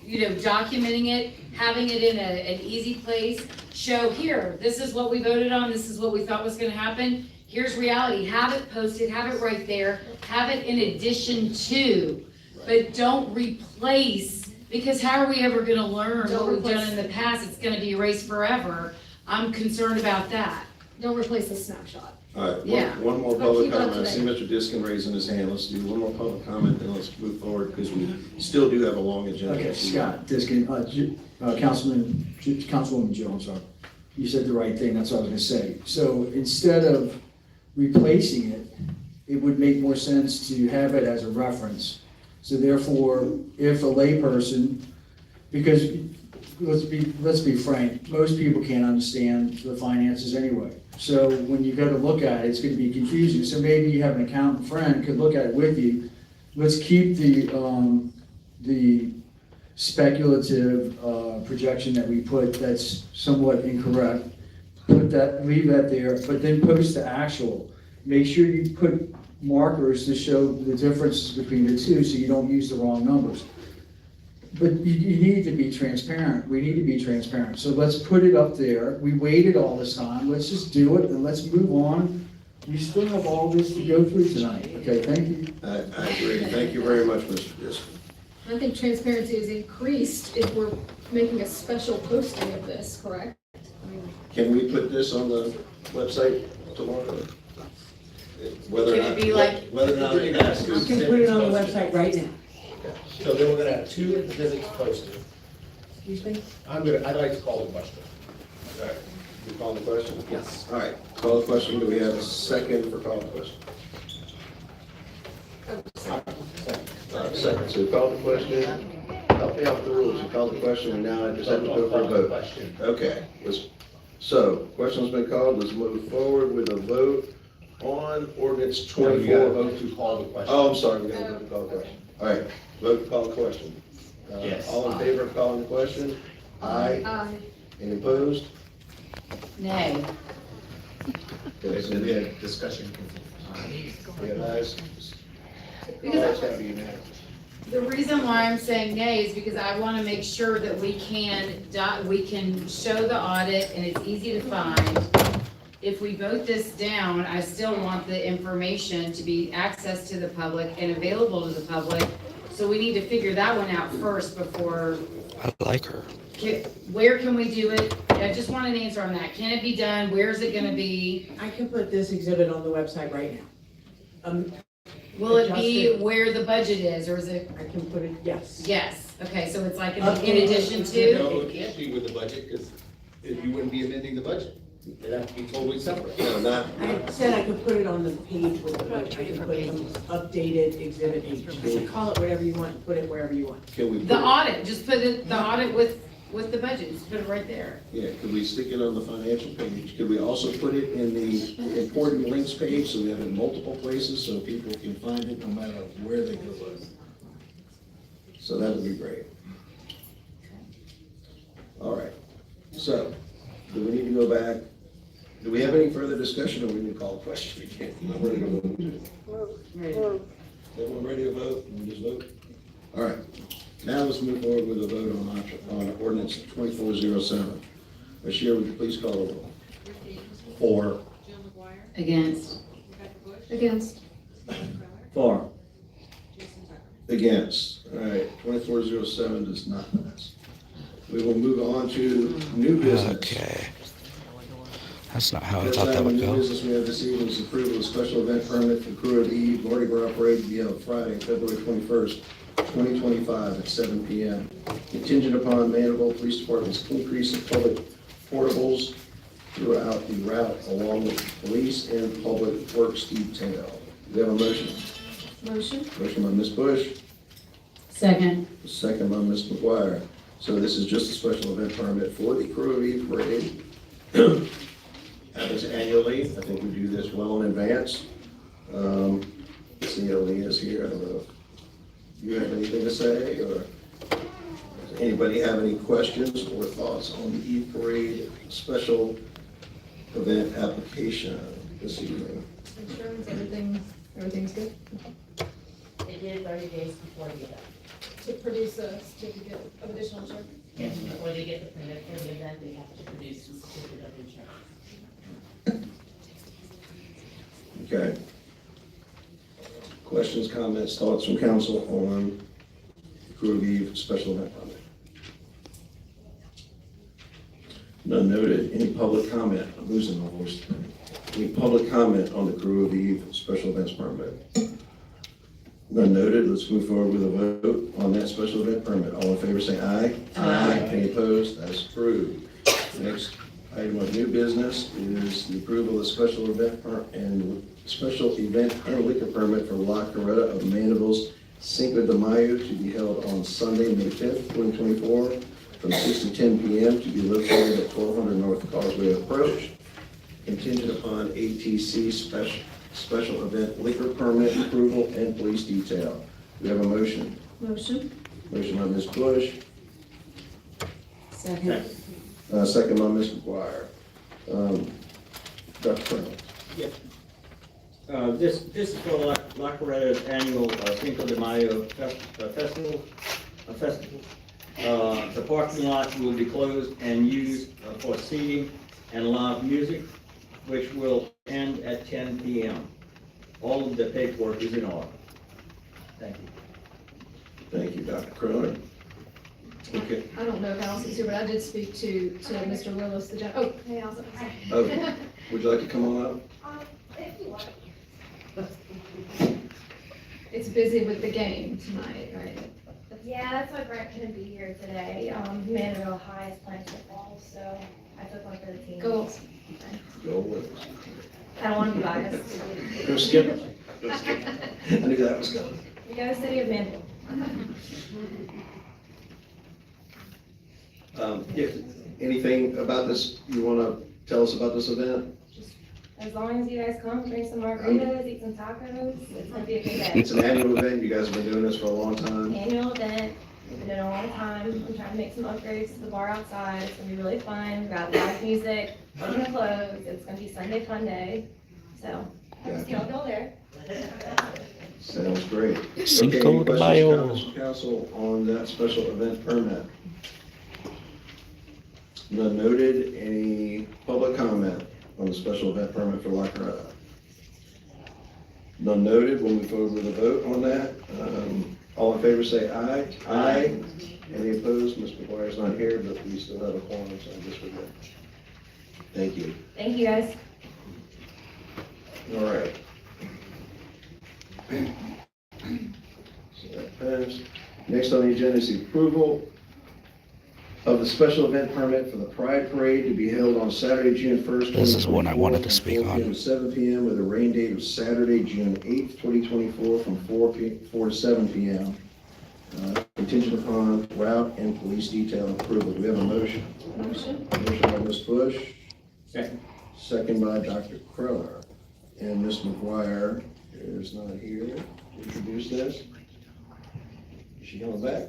documenting it, having it in an easy place, show here, this is what we voted on, this is what we thought was gonna happen, here's reality, have it posted, have it right there, have it in addition to, but don't replace, because how are we ever gonna learn what we've done in the past? It's gonna be erased forever. I'm concerned about that. Don't replace the snapshot. All right, Yeah. one more But public keep it up comment. I to see Mr. Diskin raising his hand. Let's do one more public comment, then let's move forward, because we still do have a long agenda. Okay, Scott Diskin, Councilwoman Joe, I'm sorry. You said the right thing, that's what I was gonna say. So instead of replacing it, it would make more sense to have it as a reference. So therefore, if a layperson, because let's be frank, most people can't understand the finances anyway. So when you go to look at it, it's gonna be confusing. So maybe you have an accountant friend could look at it with you. Let's keep the speculative projection that we put that's somewhat incorrect. Leave that there, but then post the actual. Make sure you put markers to show the differences between the two so you don't use the wrong numbers. But you need to be transparent. We need to be transparent. So let's put it up there. We waited all this time. Let's just do it and let's move on. We still have all this to go through tonight. Okay, thank you. I agree. Thank you very much, Mr. Diskin. I think transparency is increased if we're making a special posting of this, correct? Can we put this on the website tomorrow? Whether or Can not, it be like- whether or not it has to. You can put it on the website right now. So then we're gonna have 2 exhibits posted. Excuse me? I'd like to call the question. All right. You call the question? Yes. All right, call the question. Do we have a second for call the question? Second, so call the question. Help me out with the rules. You call the question, and now I just have to go for a vote. Okay, so, question's been called. Let's move forward with a vote on ordinance 24. You gotta vote to call the question. Oh, I'm sorry, we gotta vote to call the question. All right, vote to call the question. Yes. All in favor of calling the question? Aye. Any opposed? Nay. Okay, so we had Discussion. we had ayes. Because All ayes have to be unanimous. The reason why I'm saying nay is because I want to make sure that we can show the audit and it's easy to find. If we vote this down, I still want the information to be accessed to the public and available to the public. So we need to figure that one out first before, I like her. where can we do it? I just want an answer on that. Can it be done? Where is it gonna be? I can put this exhibit on the website right now. Will it be adjusted. where the budget is, or is it? I can put it, yes. Yes, okay, so it's like in Okay. addition to? No, it can't be with the budget, because you wouldn't be amending the budget. It'd have to be totally separate. No, not. I said I could put it on the page with the budget, I can put it on updated exhibit H. So call it whatever you want, put it wherever you want. Can we? The audit, just put it, the audit with the budget, just put it right there. Yeah, could we stick it on the financial page? Could we also put it in the important links page, so we have it in multiple places, so people can find it no matter where they go look? So that would be great. All right, so, do we need to go back? Do we have any further discussion, or we need to call a question again? I'm ready to vote. Everyone ready to vote? Can we just vote? All right, now let's move forward with a vote on ordinance 2407. Bashir, would you please call the roll? For. Against. Against. For. Against. All right, 2407 does not pass. We will move on to new business. Okay. That's not how I First thought that item of would new go. business we have this evening is approval of special event permit for Crew of Eve Mardi Gras Parade to be held Friday, February 21st, 2025 at 7 p.m. Contingent upon Mandeville Police Department's increase of public portables throughout the route along with police and public works detail. Do we have a motion? Motion? Motion by Ms. Bush, Second. second by Ms. McGuire. So this is just a special event permit for the Crew of Eve Parade. Happens annually. I think we do this well in advance. See, Leah's here. I don't know if you have anything to say, or does anybody have any questions or thoughts on the Eve Parade special event application this evening? Insurance, everything's good? They did it 30 days before the event. To produce a certificate of additional insurance? Yes, before they get the permit for the event, they have to produce a certificate of insurance. Okay. Questions, comments, thoughts from council on Crew of Eve special event permit? None noted. Any public comment? I'm losing my voice today. Any public comment on the Crew of Eve special events permit? None noted. Let's move forward with a vote on that special event permit. All in favor say aye. Aye. Any opposed? That's approved. Next item of new business is the approval of special event and liquor permit for La Coretta of Mandeville's Cinco de Mayo to be held on Sunday, May 5th, 2024, from 6 to 10 p.m. to be located at 1200 North Causeway Approach, contingent upon ATC special event liquor permit approval and police detail. We have a motion. Motion? Motion by Ms. Bush, Second. second by Ms. McGuire. Dr. Colonel. This is for La Coretta's annual Cinco de Mayo festival. The parking lot will be closed and used for seating and live music, which will end at 10 p.m. All of the paperwork is in order. Thank you. Thank you, Dr. Cronin. Okay. I don't know if Allison's here, but I did speak to Mr. Willis, the oh, hey, Allison. Okay. Would you like to come on up? If you want. It's busy with the game tonight, right? Yeah, that's why Brent couldn't be here today. Mandeville High is playing football, so I took one for the team. Go. Go with it. I don't want to be biased. Go skip it. Go skip it. I knew that was coming. We go City of Mandeville. If anything about this, you want to tell us about this event? As long as you guys come, drink some margaritas, eat some tacos, it's gonna be a good day. It's an annual event. You guys have been doing this for a long time. Annual event, we've been doing it a long time. I'm trying to make some upgrades to the bar outside. It's gonna be really fun. We've got live music, we're gonna close. It's gonna be Sunday fun day. So, I just can't go there. Sounds great. Cinco de Mayo. Council on that special event permit. None noted. Any public comment on the special event permit for La Coretta? None noted. We'll move forward with a vote on that. All in favor say aye. Aye. Any opposed? Ms. McGuire's not here, but we still have a quorum, so I guess we're good. Thank you. Thank you, guys. All right. So that passed. Next on the agenda is the approval of the special event permit for the Pride Parade to be held on Saturday, June 1st. This is one I wanted to from speak 4 p.m. on. to 7 p.m. with a rain date of Saturday, June 8th, 2024 from 4 to 7 p.m. Contingent upon route and police detail approval. Do we have a motion? Motion. Motion by Ms. Bush, Second. second by Dr. Kreller. And Ms. McGuire is not here to introduce this. Is she coming back?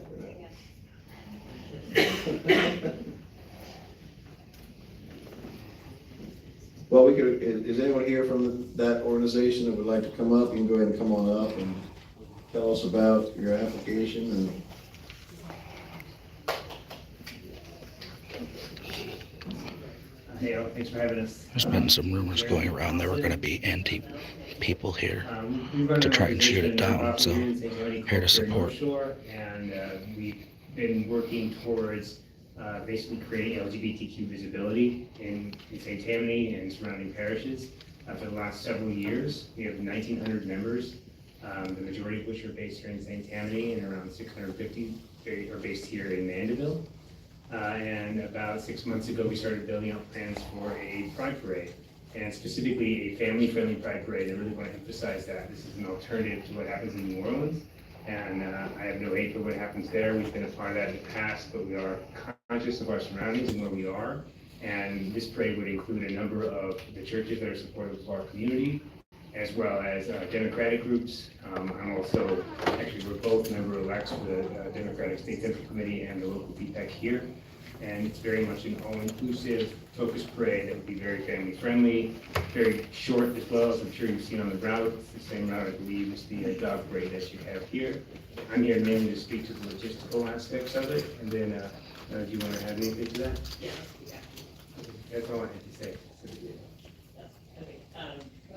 Well, we could, is anyone here from that organization that would like to come up? You can go ahead and come on up and tell us about your application and. Hey, thanks for having us. There's been some rumors going around there were going to be anti-people here We run to an try and shoot it organization down, so in St. Tony here to called North support. Shore, and we've been working towards basically creating LGBTQ visibility in St. Tammany and surrounding parishes for the last several years. We have 1,900 members, the majority of which are based here in St. Tammany, and around 650 are based here in Mandeville. And about 6 months ago, we started building out plans for a pride parade, and specifically a family-friendly pride parade. I really want to emphasize that this is an alternative to what happens in New Orleans, and I have no hate for what happens there. We've been a part of that in the past, but we are conscious of our surroundings and where we are. And this parade would include a number of the churches that are supportive of our community, as well as Democratic groups. I'm also, actually, we're both member-elects for the Democratic State Central Committee and the local DPEC here. And it's very much an all-inclusive, focused parade that would be very family-friendly, very short as well, as I'm sure you've seen on the route. It's the same route, I believe, as the dog parade that you have here. I'm here mainly to speak to the logistical aspects of it, and then, do you want to add anything to that? Yeah. That's all I had to say. Okay, can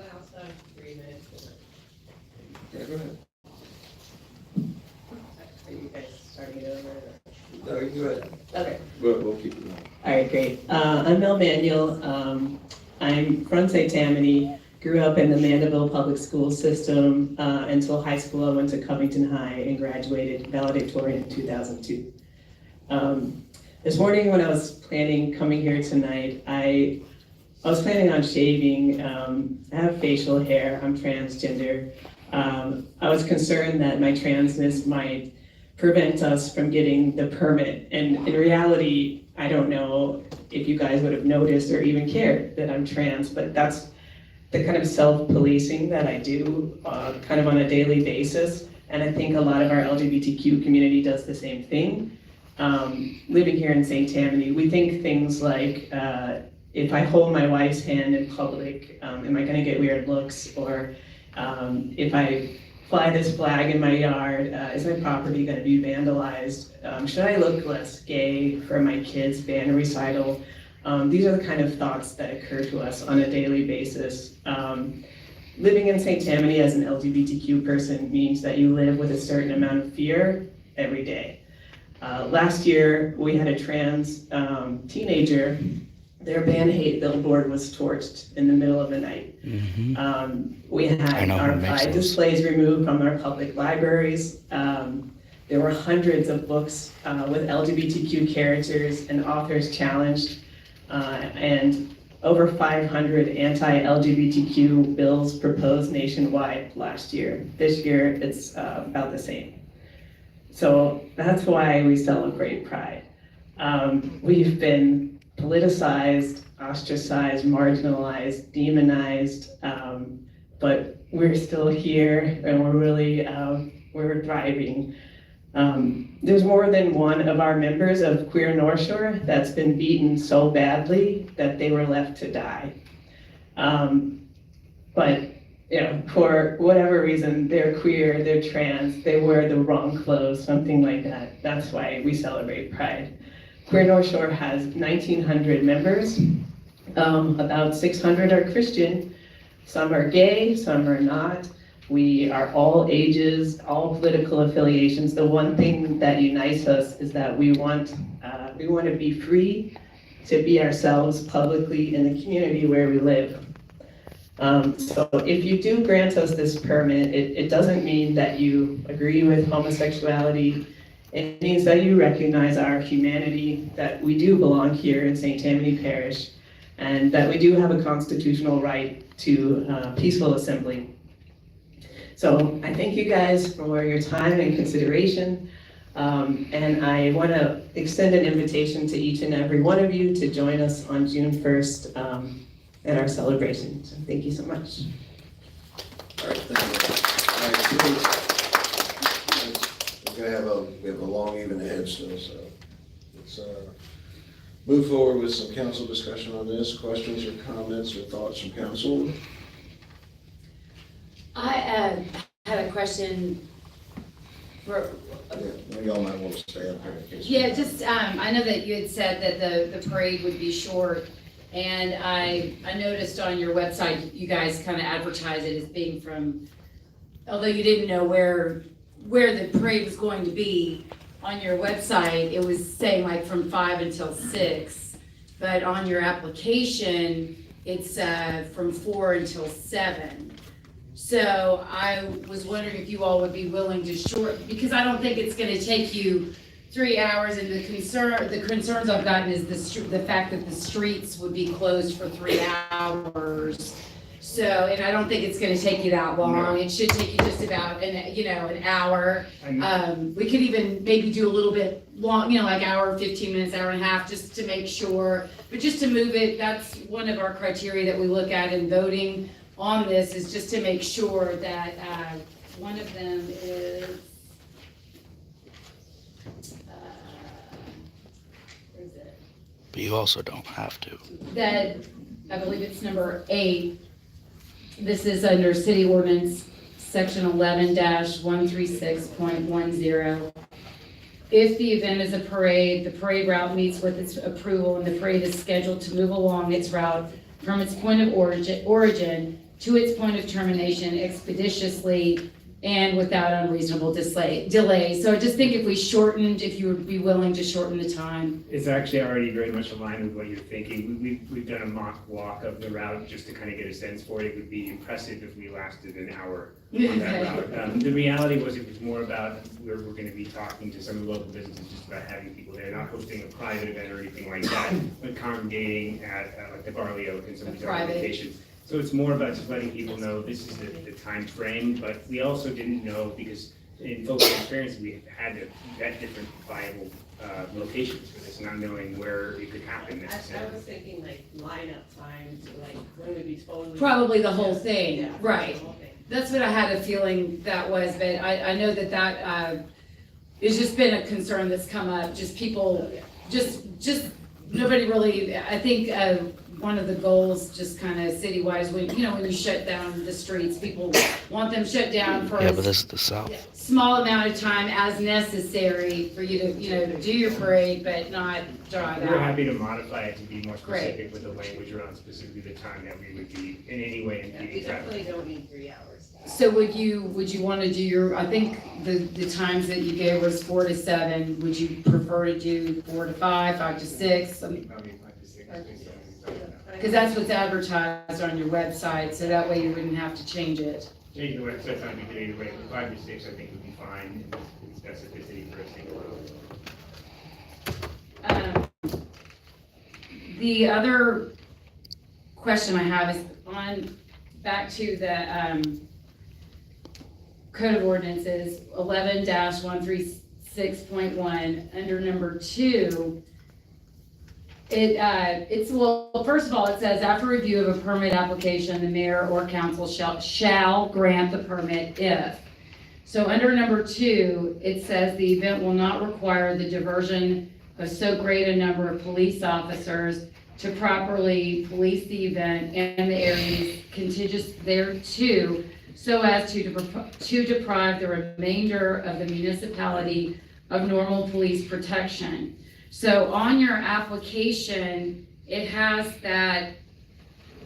I also have 3 minutes? Yeah, go ahead. Are you guys starting it over? No, you go ahead. Okay. We'll keep it going. All right, great. I'm Mel Manuel. I'm from St. Tammany, grew up in the Mandeville public school system until high school. I went to Covington High and graduated valedictorian in 2002. This morning when I was planning coming here tonight, I was planning on shaving. I have facial hair, I'm transgender. I was concerned that my transness might prevent us from getting the permit. And in reality, I don't know if you guys would have noticed or even cared that I'm trans, but that's the kind of self-policing that I do kind of on a daily basis. And I think a lot of our LGBTQ community does the same thing. Living here in St. Tammany, we think things like, if I hold my wife's hand in public, am I gonna get weird looks? Or if I fly this flag in my yard, is my property gonna be vandalized? Should I look less gay for my kids' band recital? These are the kind of thoughts that occur to us on a daily basis. Living in St. Tammany as an LGBTQ person means that you live with a certain amount of fear every day. Last year, we had a trans teenager. Their band hate billboard was torched in the middle of the night. We had our pride displays removed from our public libraries. There were hundreds of books with LGBTQ characters and authors challenged, and over 500 anti-LGBTQ bills proposed nationwide last year. This year, it's about the same. So that's why we celebrate Pride. We've been politicized, ostracized, marginalized, demonized, but we're still here and we're really, we're thriving. There's more than one of our members of Queer North Shore that's been beaten so badly that they were left to die. But you know, for whatever reason, they're queer, they're trans, they wear the wrong clothes, something like that. That's why we celebrate Pride. Queer North Shore has 1,900 members. About 600 are Christian. Some are gay, some are not. We are all ages, all political affiliations. The one thing that unites us is that we want to be free to be ourselves publicly in the community where we live. So if you do grant us this permit, it doesn't mean that you agree with homosexuality. It means that you recognize our humanity, that we do belong here in St. Tammany Parish, and that we do have a constitutional right to peaceful assembly. So I thank you guys for your time and consideration. And I want to extend an invitation to each and every one of you to join us on June 1st at our celebration. So thank you so much. All right, thank you. All right, we have a long evening ahead still, so let's move forward with some council discussion on this. Questions or comments or thoughts from council? I had a question for. Yeah, y'all might want to stay up there in case. Yeah, just, I know that you had said that the parade would be short, and I noticed on your website, you guys kind of advertise it as being from, although you didn't know where the parade was going to be, on your website, it was saying like from 5 until 6, but on your application, it's from 4 until 7. So I was wondering if you all would be willing to because I don't think it's gonna take you 3 hours, and the concerns I've gotten is the fact that the streets would be closed for 3 hours. So, and I don't think it's gonna take you that long. No. It should take you just about an hour. We could even maybe do a little bit long, like hour, 15 minutes, hour and a half, just to make sure. But just to move it, that's one of our criteria that we look at in voting on this, is just to make sure that one of them is, where is it? But you also don't have to. That, I believe it's number 8. This is under city ordinance, section 11-136.10. If the event is a parade, the parade route meets with its approval, and the parade is scheduled to move along its route from its point of origin to its point of termination expeditiously and without unreasonable delay. So I just think if you would be willing to shorten the time. It's actually already very much aligned with what you're thinking. We've done a mock walk of the route just to kind of get a sense for it. It would be impressive if we lasted an hour on that route. The reality was it was more about where we're going to be talking to some of the local businesses, just about having people there, not hosting a private event or anything like that, but congregating at like the Barley Oak and some of these other locations. So it's more about just letting people know this is the time frame, but we also didn't know, because in focus experience, we had to vet different viable locations for this, not knowing where it could happen necessarily. I was thinking like lineup times, like when would be totally. Probably the whole thing, Yeah, right. the whole thing. That's what I had a feeling that was, but I know that it's just been a concern that's come up, just people, just nobody really, I think one of the goals, just kind of citywide, is when you shut down the streets, people want them shut down for Yeah, but this is the South. small amount of time as necessary for you to, do your parade, but not drive We're out. happy to modify it to be more Great. specific with the language around specifically the time that we would be in any way impeding traffic. Don't need 3 hours. So would you want to do I think the times that you gave was 4 to 7, would you prefer to do 4 to 5, 5 to 6? Probably 5 to 6, Because that's what's advertised on your website, so that way you wouldn't have to change it. Changing the website's not good either way, but 5 to 6 I think would be fine in specificity for a single road. The other question I have is back to the Code of Ordinances 11-136.1, under number 2. First of all, it says, after review of a permit application, the mayor or council shall grant the permit if. So under number 2, it says the event will not require the diversion of so great a number of police officers to properly police the event and the areas contiguous thereto, so as to deprive the remainder of the municipality of normal police protection. So on your application, it has that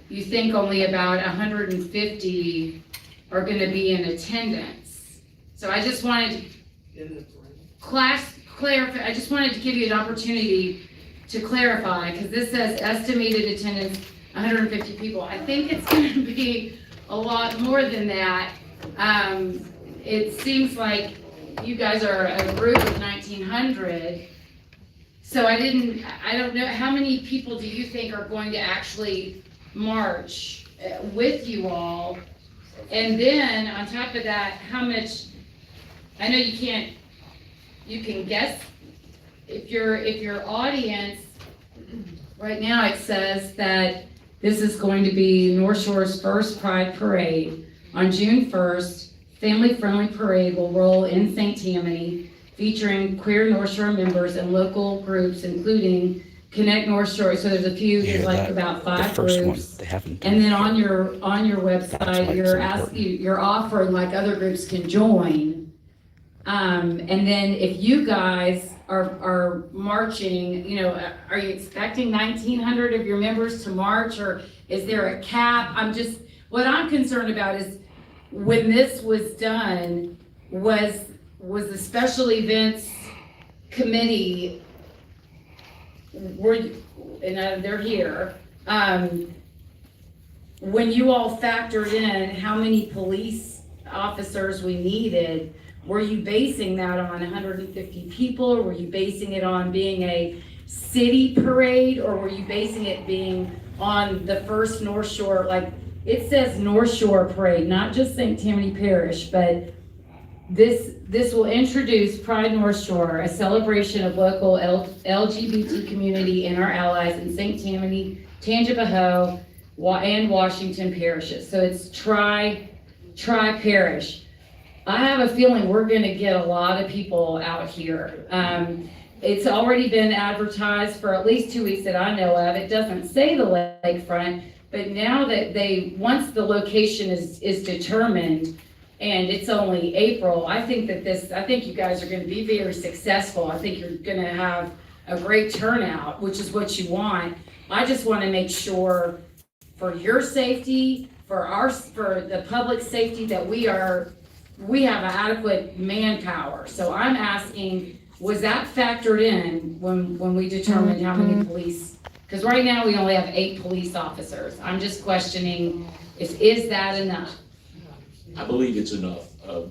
you think only about 150 are going to be in attendance. So I just wanted clarify. I just wanted to give you an opportunity to clarify, because this says estimated attendance 150 people. I think it's gonna be a lot more than that. It seems like you guys are a group of 1,900. So I don't know, how many people do you think are going to actually march with you all? And then on top of that, how much, I know you can guess if your audience, right now it says that this is going to be North Shore's first Pride Parade on June 1st. Family-friendly parade will roll in St. Tammany, featuring queer North Shore members and local groups, including Connect North Shore. So there's a few, there's like about 5 the first groups. one they haven't. And then on your That's website, why you're it's asking, you're offering like other groups can join. And then if you guys are marching, you know, are you expecting 1,900 of your members to march, or is there a cap? What I'm concerned about is when this was done, was the special events committee, they're here, when you all factored in how many police officers we needed, were you basing that on 150 people, or were you basing it on being a city parade, or were you basing it being on the first North Shore, like it says North Shore Parade, not just St. Tammany Parish, but this will introduce Pride North Shore, a celebration of local LGBT community and our allies in St. Tammany, Tangipahoa, and Washington parishes. So it's tri-parish. I have a feeling we're gonna get a lot of people out here. It's already been advertised for at least 2 weeks that I know of. It doesn't say the lakefront, but now that once the location is determined, and it's only April, I think you guys are gonna be very successful. I think you're gonna have a great turnout, which is what you want. I just wanna make sure for your safety, for the public safety, that we have adequate manpower. So I'm asking, was that factored in when we determined how many police? Because right now we only have 8 police officers. I'm just questioning, is that enough? I believe it's enough.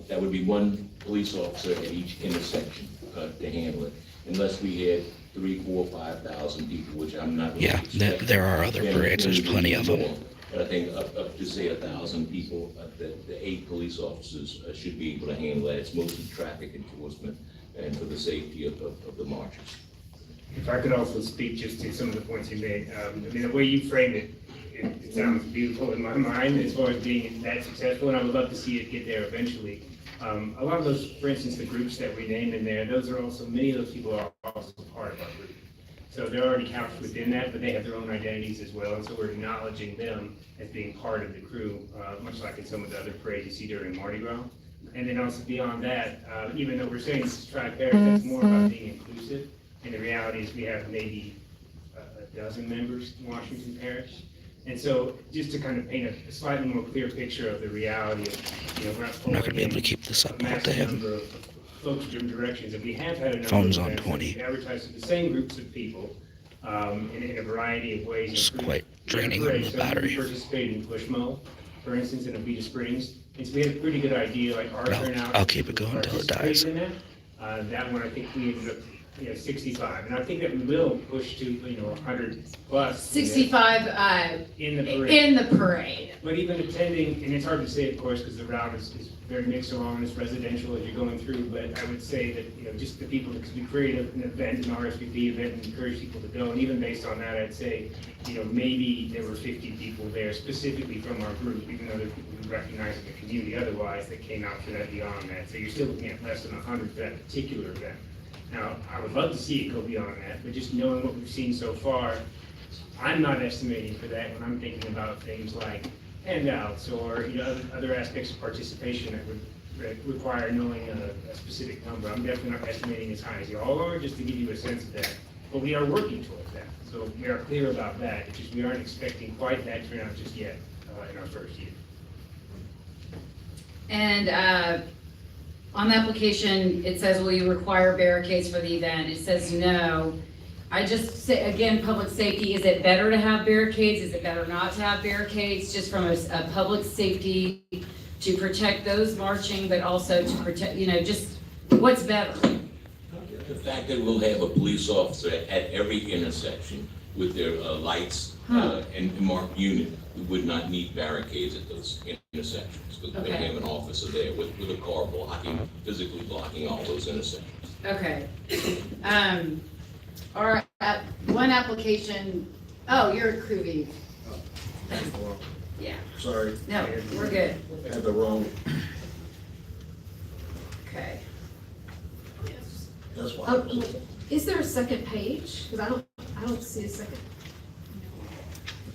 That would be 1 police officer at each intersection to handle it, unless we had 3,000, 4,000, 5,000 people, which I'm not really expecting. There are other parades. There's plenty of them. But I think up to say 1,000 people, the 8 police officers should be able to handle that. It's mostly traffic enforcement and for the safety of the marchers. If I could also speak just to some of the points you made. I mean, the way you framed it, it sounds beautiful in my mind as far as being that successful, and I would love to see it get there eventually. A lot of those, for instance, the groups that we named in there, those are also, many of those people are also part of our group. So they're already couched within that, but they have their own identities as well, and so we're acknowledging them as being part of the crew, much like in some of the other parades you see during Mardi Gras. And then also beyond that, even though we're saying this is tri-parish, it's more about being inclusive. And the reality is we have maybe a dozen members in Washington Parish. And so just to kind of paint a slightly more clear picture of the reality of, we're not I'm not gonna be able to keep this up all day. number of folks in different directions, and we have had a number Phone's of on events 20. that we advertise to the same groups of people in a variety of ways. It's quite draining on the battery. We participated in Pushmo, for instance, in Avita Springs, and so we had a pretty good idea, like our turnout. I'll keep it going until it dies. That one, I think we ended up 65, and I think that we will push to 100 plus. 65 in the parade. in the parade. But even attending, and it's hard to say, of course, because the route is very mixed along, it's residential as you're going through, but I would say that, just the people, because we created an event, an RSVP event, and encourage people to go, and even based on that, I'd say, maybe there were 50 people there specifically from our group, even though there's people who recognize in the community otherwise that came out for that beyond that. So you're still looking at less than 100 for that particular event. Now, I would love to see it go beyond that, but just knowing what we've seen so far, I'm not estimating for that when I'm thinking about things like handouts or other aspects of participation that would require knowing a specific number. I'm definitely not estimating as high as y'all are, just to give you a sense of that. But we are working towards that, so we are clear about that. It's just we aren't expecting quite that turnout just yet in our first year. And on the application, it says, will you require barricades for the event? It says no. I just say, again, public safety, is it better to have barricades? Is it better not to have barricades? Just from a public safety to protect those marching, but also to protect, just what's better? The fact that we'll have a police officer at every intersection with their lights and marked unit, we would not need barricades at those intersections. Because we're gonna have an officer there with a car physically blocking all those intersections. Okay. Our, one application, oh, you're a crew lead. Yeah. Sorry. No, we're good. I had the wrong, Okay. that's why. Is there a second page? Because I don't see a second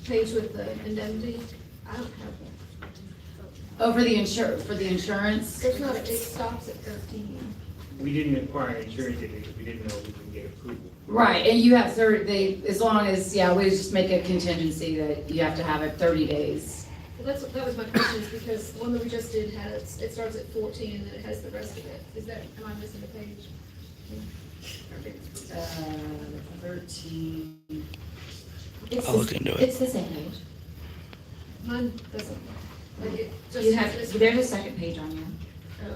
page with the indemnity. I don't have that. Oh, for the insurance? There's not, it stops at 13. We didn't acquire insurance because we didn't know we could get approval. Right, and you have 30, as long as, we just make a contingency that you have to have it 30 days. Well, that was my question, is because the one that we just did had, it starts at 14 and then it has the rest of it. Is that, am I missing a page? 13. I'll look into it. It's the same page. Mine doesn't, like it just. You have, there's a second page on here.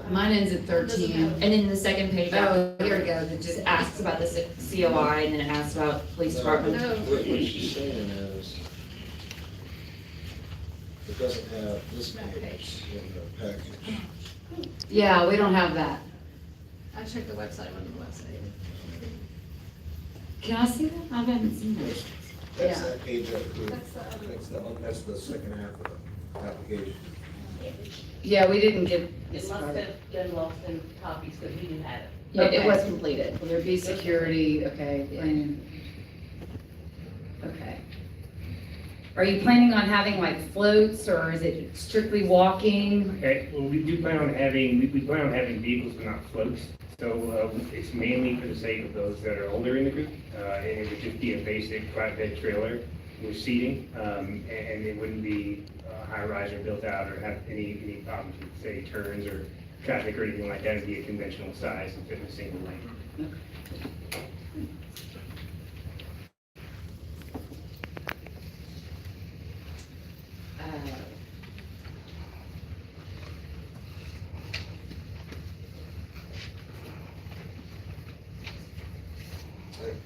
Mine ends at 13. And then the second page, Oh, here we go, it just asks about the COI and then it asks about police department. No. What she's saying is, it doesn't have this page in the package. Yeah, we don't have that. I checked the website on the website. Can I see that? I haven't seen that. That's Yeah. that page up here. That's the other. That's the second half of the application. Yeah, we didn't get. It must have been lost in copies because we didn't have it. Yeah, it Okay. was completed. Will there be security? Okay. Okay. Are you planning on having like floats or is it strictly walking? Okay, well, we plan on having vehicles but not floats. So it's mainly for the sake of those that are older in the group. And it would just be a basic flatbed trailer with seating. And it wouldn't be high rise or built out or have any problems with, say, turns or traffic or anything like that. It'd be a conventional size and fit in a single lane.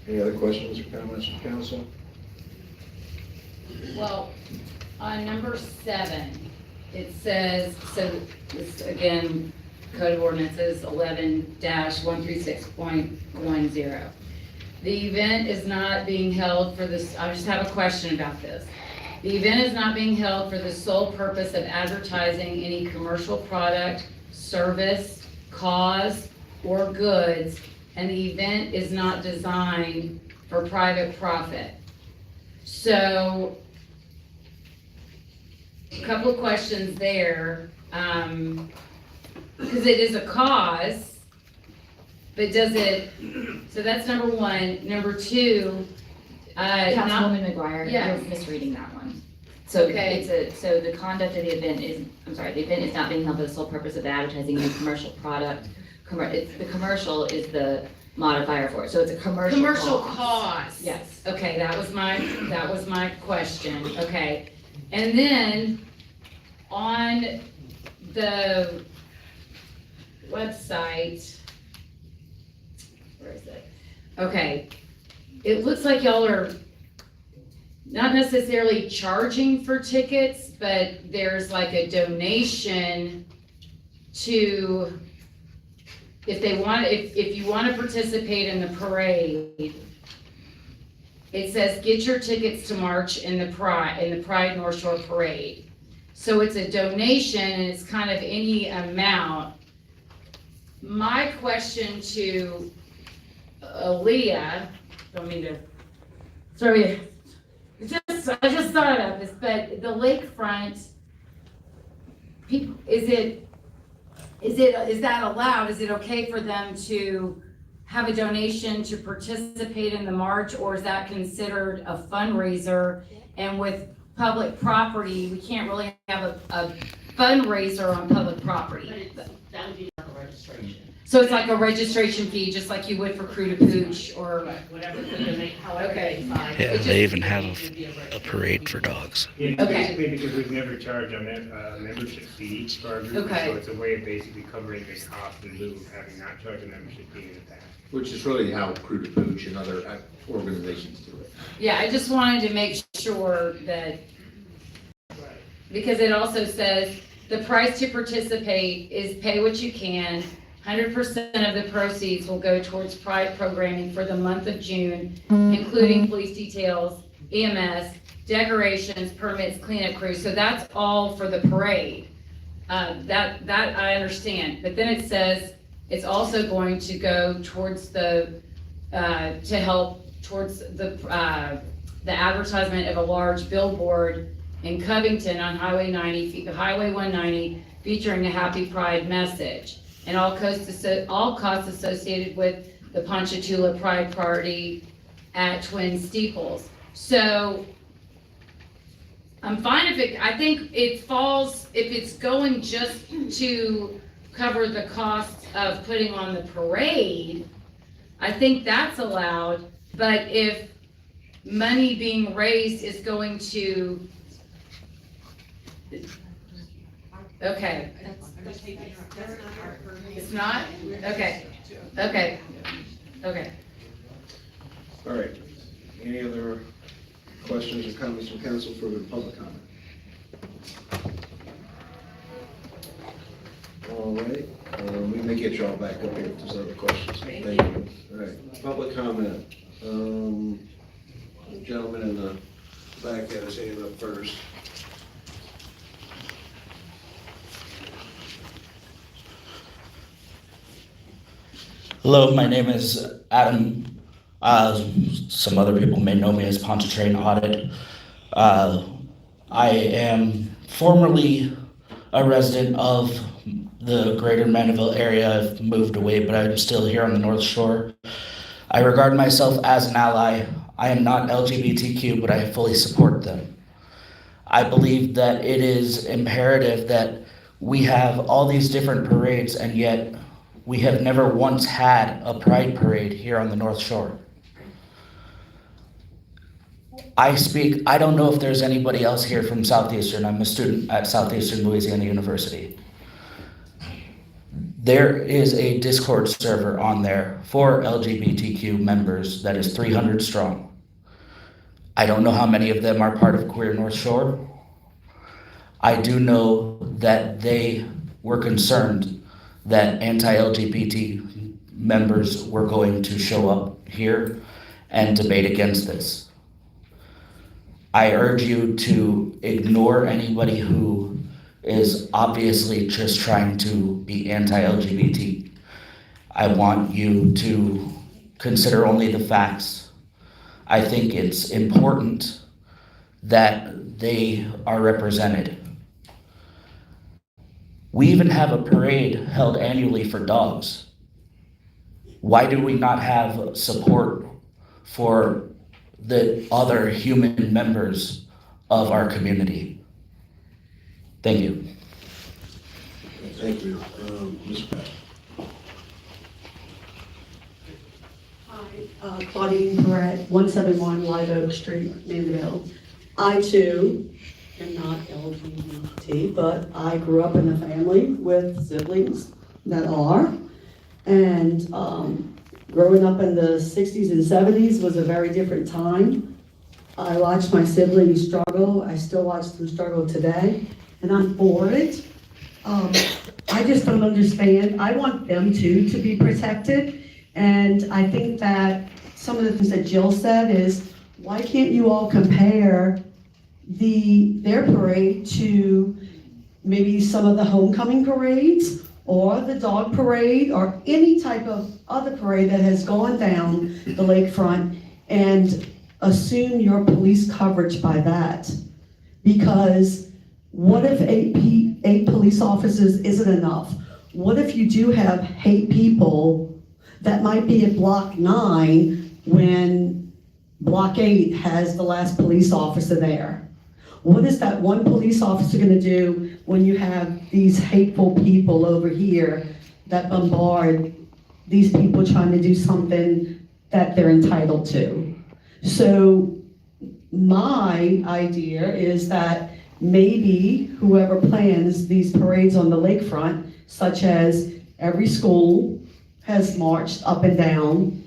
Any other questions or comments from council? Well, on number 7, it says, so this again, Code of Ordinances 11-136.10. The event is not being held for this, I just have a question about this. The event is not being held for the sole purpose of advertising any commercial product, service, cause, or goods, and the event is not designed for private profit. So, a couple of questions there, because it is a cause, but does it, so that's number 1. Number 2, Councilwoman McGuire, Yes. you're misreading that one. So Okay. so the conduct of the event is, the event is not being held for the sole purpose of advertising any commercial product. The commercial is the modifier for it, so it's a commercial cause. Yes. Okay, that was my question, okay. And then, on the website, where is it? Okay, it looks like y'all are not necessarily charging for tickets, but there's like a donation to, if you want to participate in the parade, it says get your tickets to march in the Pride North Shore Parade. So it's a donation and it's kind of any amount. My question to Aaliyah, don't mean to throw you, I just thought about this, but the lakefront, people, is that allowed? Is it okay for them to have a donation to participate in the march, or is that considered a fundraiser? And with public property, we can't really have a fundraiser on public property. But that would be like a registration. So it's like a registration fee, just like you would for Crew to Pooch or Whatever, however Okay. they find. Yeah, It they just- even have a parade for dogs. Yeah, it's Okay. basically because we've never charged a membership fee for our group, Okay. so it's a way of basically covering the cost in lieu of having not charged a membership fee in the past. Which is really how Crew to Pooch and other organizations do it. Yeah, I just wanted to make sure that, because it also says, the price to participate is pay what you can. 100% of the proceeds will go towards Pride programming for the month of June, including police details, EMS, decorations, permits, cleanup crews. So that's all for the parade. That I understand. But then it says it's also going to go towards to help towards the advertisement of a large billboard in Covington on Highway 190, featuring a Happy Pride message, and all costs associated with the Pontchartrain Pride Party at Twin Steeples. So I'm fine I think it falls, if it's going just to cover the cost of putting on the parade, I think that's allowed. But if money being raised is going to, okay. It's not? Okay, okay, okay. All right. Any other questions or comments from council for the public comment? All right, we may get y'all back up here if there's other questions. Thank you. All right, public comment. The gentleman in the back had his hand up first. Hello, my name is Adam. Some other people may know me as Pontchartrain Audit. I am formerly a resident of the greater Mandeville area. I've moved away, but I'm still here on the North Shore. I regard myself as an ally. I am not LGBTQ, but I fully support them. I believe that it is imperative that we have all these different parades, and yet we have never once had a pride parade here on the North Shore. I don't know if there's anybody else here from Southeastern. I'm a student at Southeastern Louisiana University. There is a Discord server on there for LGBTQ members that is 300 strong. I don't know how many of them are part of Queer North Shore. I do know that they were concerned that anti-LGBT members were going to show up here and debate against this. I urge you to ignore anybody who is obviously just trying to be anti-LGBT. I want you to consider only the facts. I think it's important that they are represented. We even have a parade held annually for dogs. Why do we not have support for the other human members of our community? Thank you. Thank you. Ms. Pat. Hi, Claudine Barrett, 171 Live Oak Street, Mandeville. I too am not LGBT, but I grew up in a family with siblings that are. And growing up in the 60s and 70s was a very different time. I watched my siblings struggle. I still watch them struggle today, and I'm for it. I just don't understand. I want them too to be protected. And I think that some of the things that Jill said is, why can't you all compare their parade to maybe some of the homecoming parades or the dog parade or any type of other parade that has gone down the lakefront, and assume your police coverage by that? Because what if eight police officers isn't enough? What if you do have hate people that might be at block 9 when block 8 has the last police officer there? What is that one police officer gonna do when you have these hateful people over here that bombard these people trying to do something that they're entitled to. So my idea is that maybe whoever plans these parades on the lakefront, such as every school has marched up and down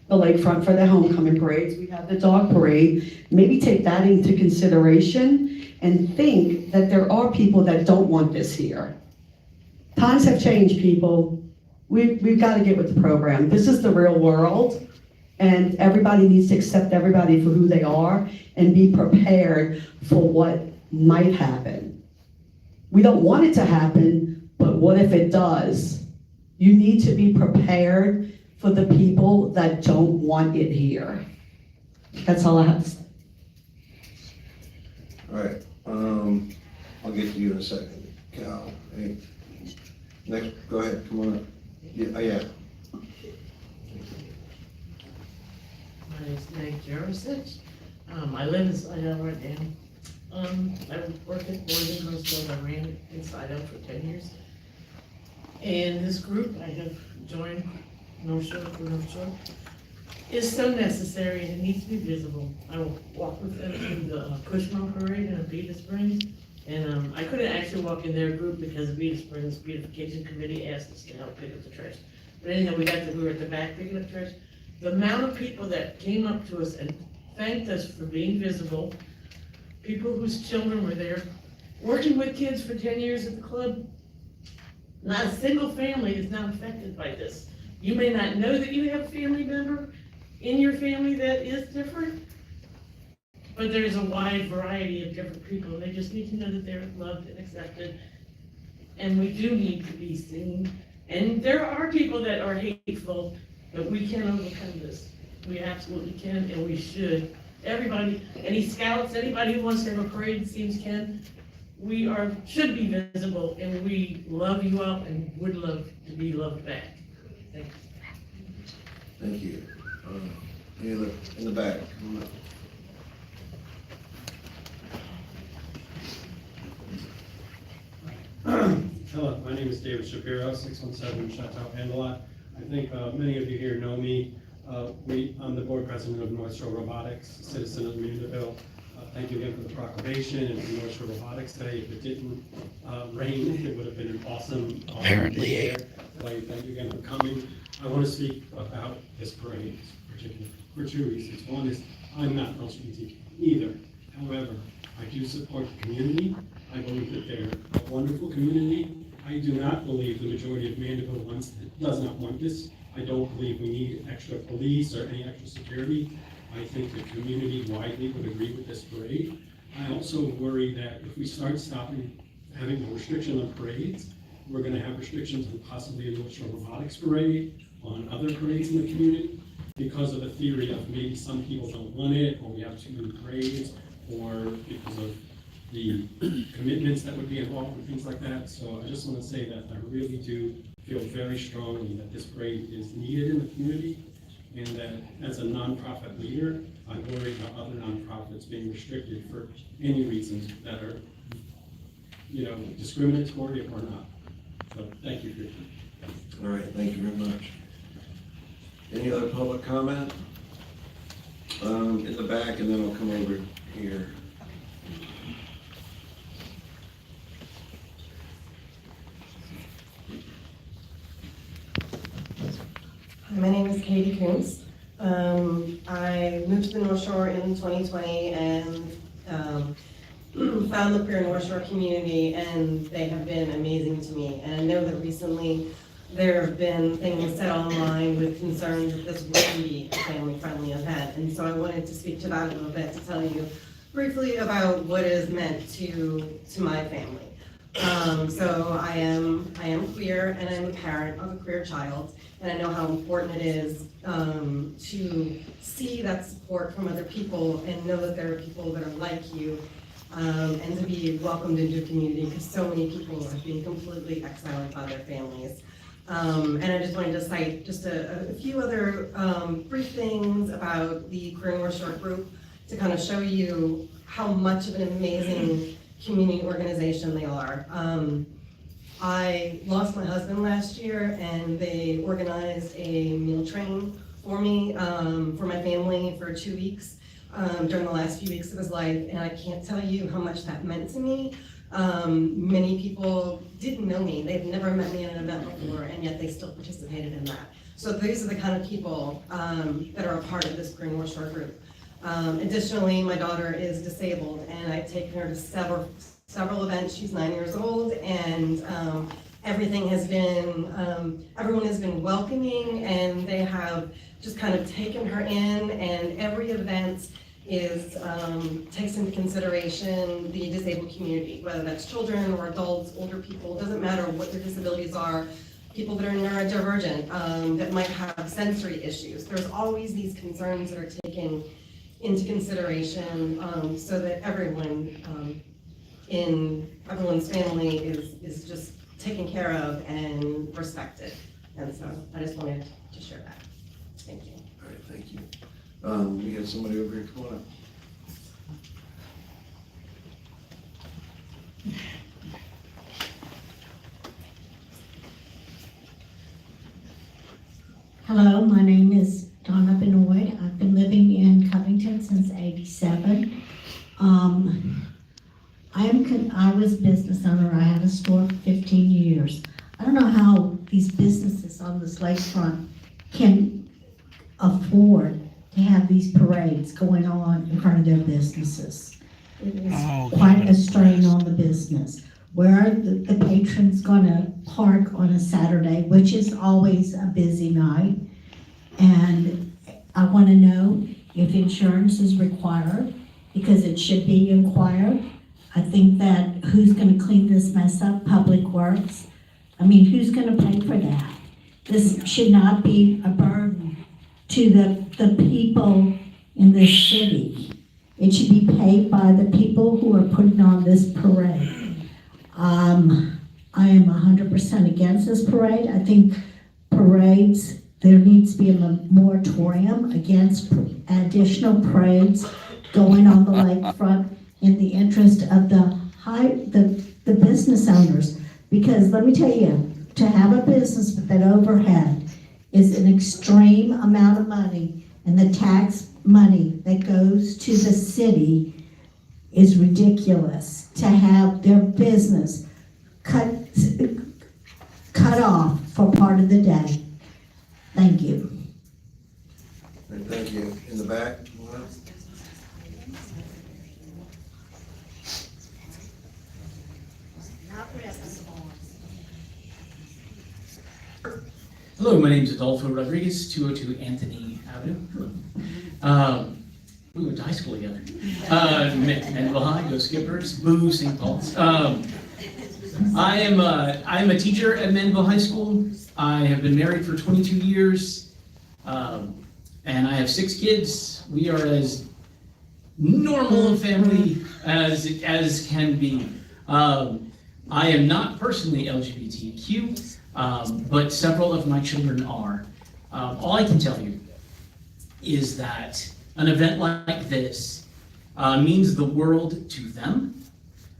the lakefront for their homecoming parades, we have the dog parade, maybe take that into consideration and think that there are people that don't want this here. Times have changed, people. We've got to get with the program. This is the real world, and everybody needs to accept everybody for who they are and be prepared for what might happen. We don't want it to happen, but what if it does? You need to be prepared for the people that don't want it here. That's all I have to say. All right, I'll get to you in a second. Cal, hey, next, go ahead, come on up. Yeah. My name's Nate Jarosich. I live in Slidell right now. I worked at Boarding House, I ran in Slidell for 10 years. And this group I have joined, North Shore for North Shore, is so necessary and it needs to be visible. I will walk with them to the Cushman Parade in Avita Springs. And I couldn't actually walk in their group because Avita Springs Beautification Committee asked us to help pick up the trash. But anyhow, we were at the back picking up trash. The amount of people that came up to us and thanked us for being visible, people whose children were there, working with kids for 10 years at the club, not a single family is not affected by this. You may not know that you have a family member in your family that is different, but there's a wide variety of different people. They just need to know that they're loved and accepted. And we do need to be seen. And there are people that are hateful, but we can overcome this. We absolutely can, and we should. Everybody, any scouts, anybody who wants to have a parade, it seems can, should be visible, and we love you all and would love to be loved back. Thanks. Thank you. Any other, in the back, come on up. Hello, my name is David Shapiro, 617 Chateau Andelot. I think many of you here know me. I'm the board president of North Shore Robotics, a citizen of Mandeville. Thank you again for the proclamation and for North Shore Robotics Day. If it didn't rain, it would have been an awesome Apparently. day there. Thank you again for coming. I want to speak about this parade particularly for two reasons. One is I'm not LGBT either. However, I do support the community. I believe that they're a wonderful community. I do not believe the majority of Mandeville does not want this. I don't believe we need extra police or any extra security. I think the community widely would agree with this parade. I also worry that if we start having a restriction on parades, we're going to have restrictions on possibly a North Shore Robotics parade, on other parades in the community, because of the theory of maybe some people don't want it, or we have too many parades, or because of the commitments that would be involved and things like that. So I just want to say that I really do feel very strongly that this parade is needed in the community, and that as a nonprofit leader, I worry about other nonprofits being restricted for any reasons that are, discriminatory or not. So thank you for your time. All right, thank you very much. Any other public comment? In the back, and then I'll come over here. My name is Katie Coons. I moved to the North Shore in 2020 and found the Queer North Shore community, and they have been amazing to me. And I know that recently there have been things said online with concerns that this wouldn't be a family-friendly event. And so I wanted to speak to that a little bit to tell you briefly about what is meant to my family. So I am queer, and I'm a parent of a queer child, and I know how important it is to see that support from other people and know that there are people that are like you, and to be welcomed into a community, because so many people are being completely exiled by their families. And I just wanted to cite just a few other brief things about the Queer North Shore group to kind of show you how much of an amazing community organization they are. I lost my husband last year, and they organized a meal train for me, for my family for 2 weeks, during the last few weeks of his life, and I can't tell you how much that meant to me. Many people didn't know me, they've never met me at an event before, and yet they still participated in that. So these are the kind of people that are a part of this Green North Shore group. Additionally, my daughter is disabled, and I've taken her to several events. She's 9 years old, and everything has been, everyone has been welcoming, and they have just kind of taken her in, and every event takes into consideration the disabled community, whether that's children or adults, older people, doesn't matter what their disabilities are, people that are neurodivergent, that might have sensory issues. There's always these concerns that are taken into consideration, so that everyone in everyone's family is just taken care of and respected. And so I just wanted to share that. Thank you. All right, thank you. We have somebody over here, come on up. Hello, my name is Donna Benoit. I've been living in Covington since '87. I was a business owner. I had a store for 15 years. I don't know how these businesses on this lakefront can afford to have these parades going on in front of their businesses. It is quite a strain on the business. Where are the patrons gonna park on a Saturday, which is always a busy night? And I wanna know if insurance is required, because it should be required. I think that who's gonna clean this mess up? Public Works? I mean, who's gonna pay for that? This should not be a burden to the people in this city. It should be paid by the people who are putting on this parade. I am 100% against this parade. I think parades, there needs to be a moratorium against additional parades going on the lakefront in the interest of the business owners. Because let me tell you, to have a business with that overhead is an extreme amount of money, and the tax money that goes to the city is ridiculous. To have their business cut off for part of the day. Thank you. All right, thank you. In the back, come on up. Hello, my name is Adolfo Rodriguez, 202 Anthony Avenue. We went to high school together. Mandeville High, go Skippers, boo, St. Paul's. I am a teacher at Mandeville High School. I have been married for 22 years, and I have 6 kids. We are as normal a family as can be. I am not personally LGBTQ, but several of my children are. All I can tell you is that an event like this means the world to them.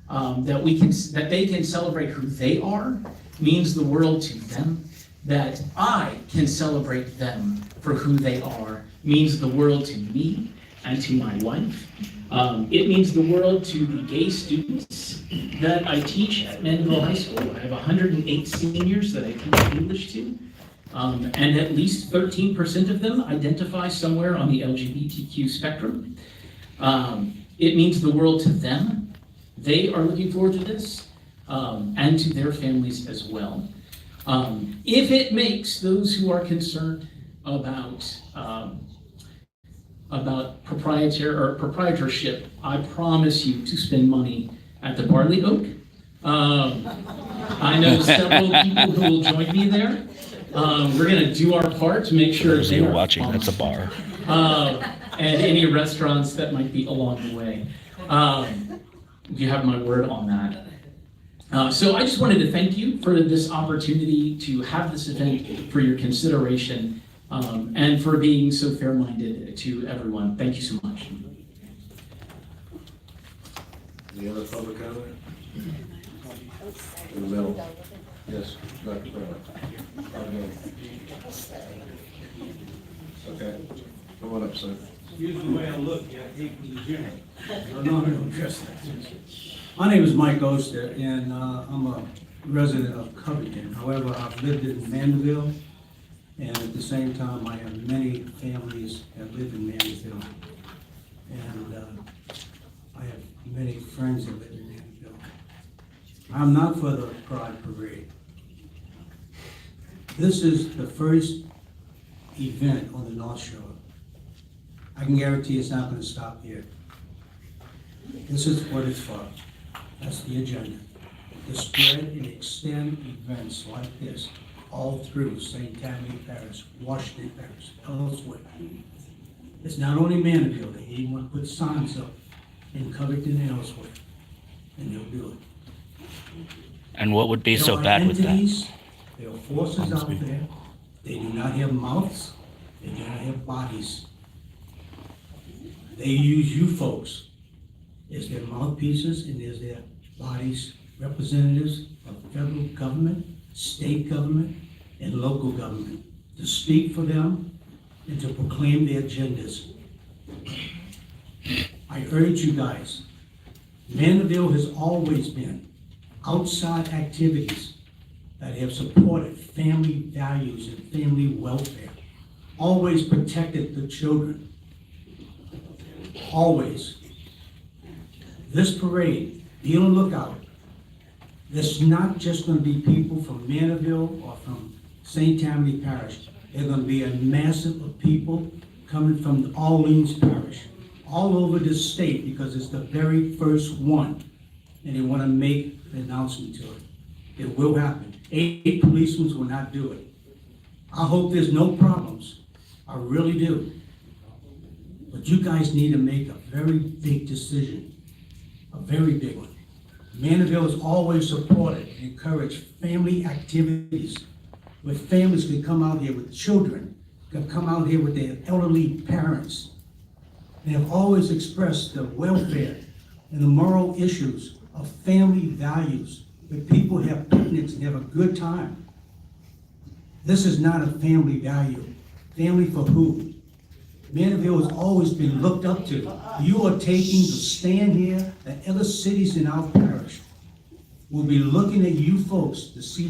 That they can celebrate who they are means the world to them. That I can celebrate them for who they are means the world to me and to my wife. It means the world to the gay students that I teach at Mandeville High School. I have 108 seniors that I teach English to, and at least 13% of them identify somewhere on the LGBTQ spectrum. It means the world to them. They are looking forward to this, and to their families as well. If it makes those who are concerned about proprietorship, I promise you to spend money at the Barley Oak. I know several people who will join me there. We're gonna do our part to make sure they are watching. That's a bar. And any restaurants that might be along the way. You have my word on that. So I just wanted to thank you for this opportunity to have this event, for your consideration, and for being so fair-minded to everyone. Thank you so much. Any other public comment? In the middle. Yes, Dr. Brown. Okay, come on up, sir. Excuse the way I look, yeah, I hate from the gym. No, just that. My name is Mike Oster, and I'm a resident of Covington. However, I've lived in Mandeville, and at the same time, I have many families that live in Mandeville. And I have many friends that live in Mandeville. I'm not for the Pride Parade. This is the first event on the North Shore. I can guarantee it's not gonna stop here. This is what it's for. That's the agenda. To spread and extend events like this all through St. Tammany Parish, Washington Parish, elsewhere. It's not only Mandeville, they even want to put signs up in Covington and elsewhere, and they'll do it. And what would be There so are bad with that? entities, there are forces out there, they do not have mouths, they do not have bodies. They use you folks as their mouthpieces and as their bodies, representatives of federal government, state government, and local government, to speak for them and to proclaim their agendas. I urge you guys, Mandeville has always been outside activities that have supported family values and family welfare, always protected the children, always. This parade, be on the lookout. There's not just gonna be people from Mandeville or from St. Tammany Parish. There's gonna be a massive of people coming from Orleans Parish, all over this state, because it's the very first one. And they wanna make an announcement to it. It will happen. 8 policemen will not do it. I hope there's no problems. I really do. But you guys need to make a very big decision, a very big one. Mandeville has always supported and encouraged family activities, where families can come out here with children, can come out here with their elderly parents. They have always expressed the welfare and the moral issues of family values, where people have picnics and have a good time. This is not a family value. Family for who? Mandeville has always been looked up to. You are taking the stand here that other cities in our parish will be looking at you folks to see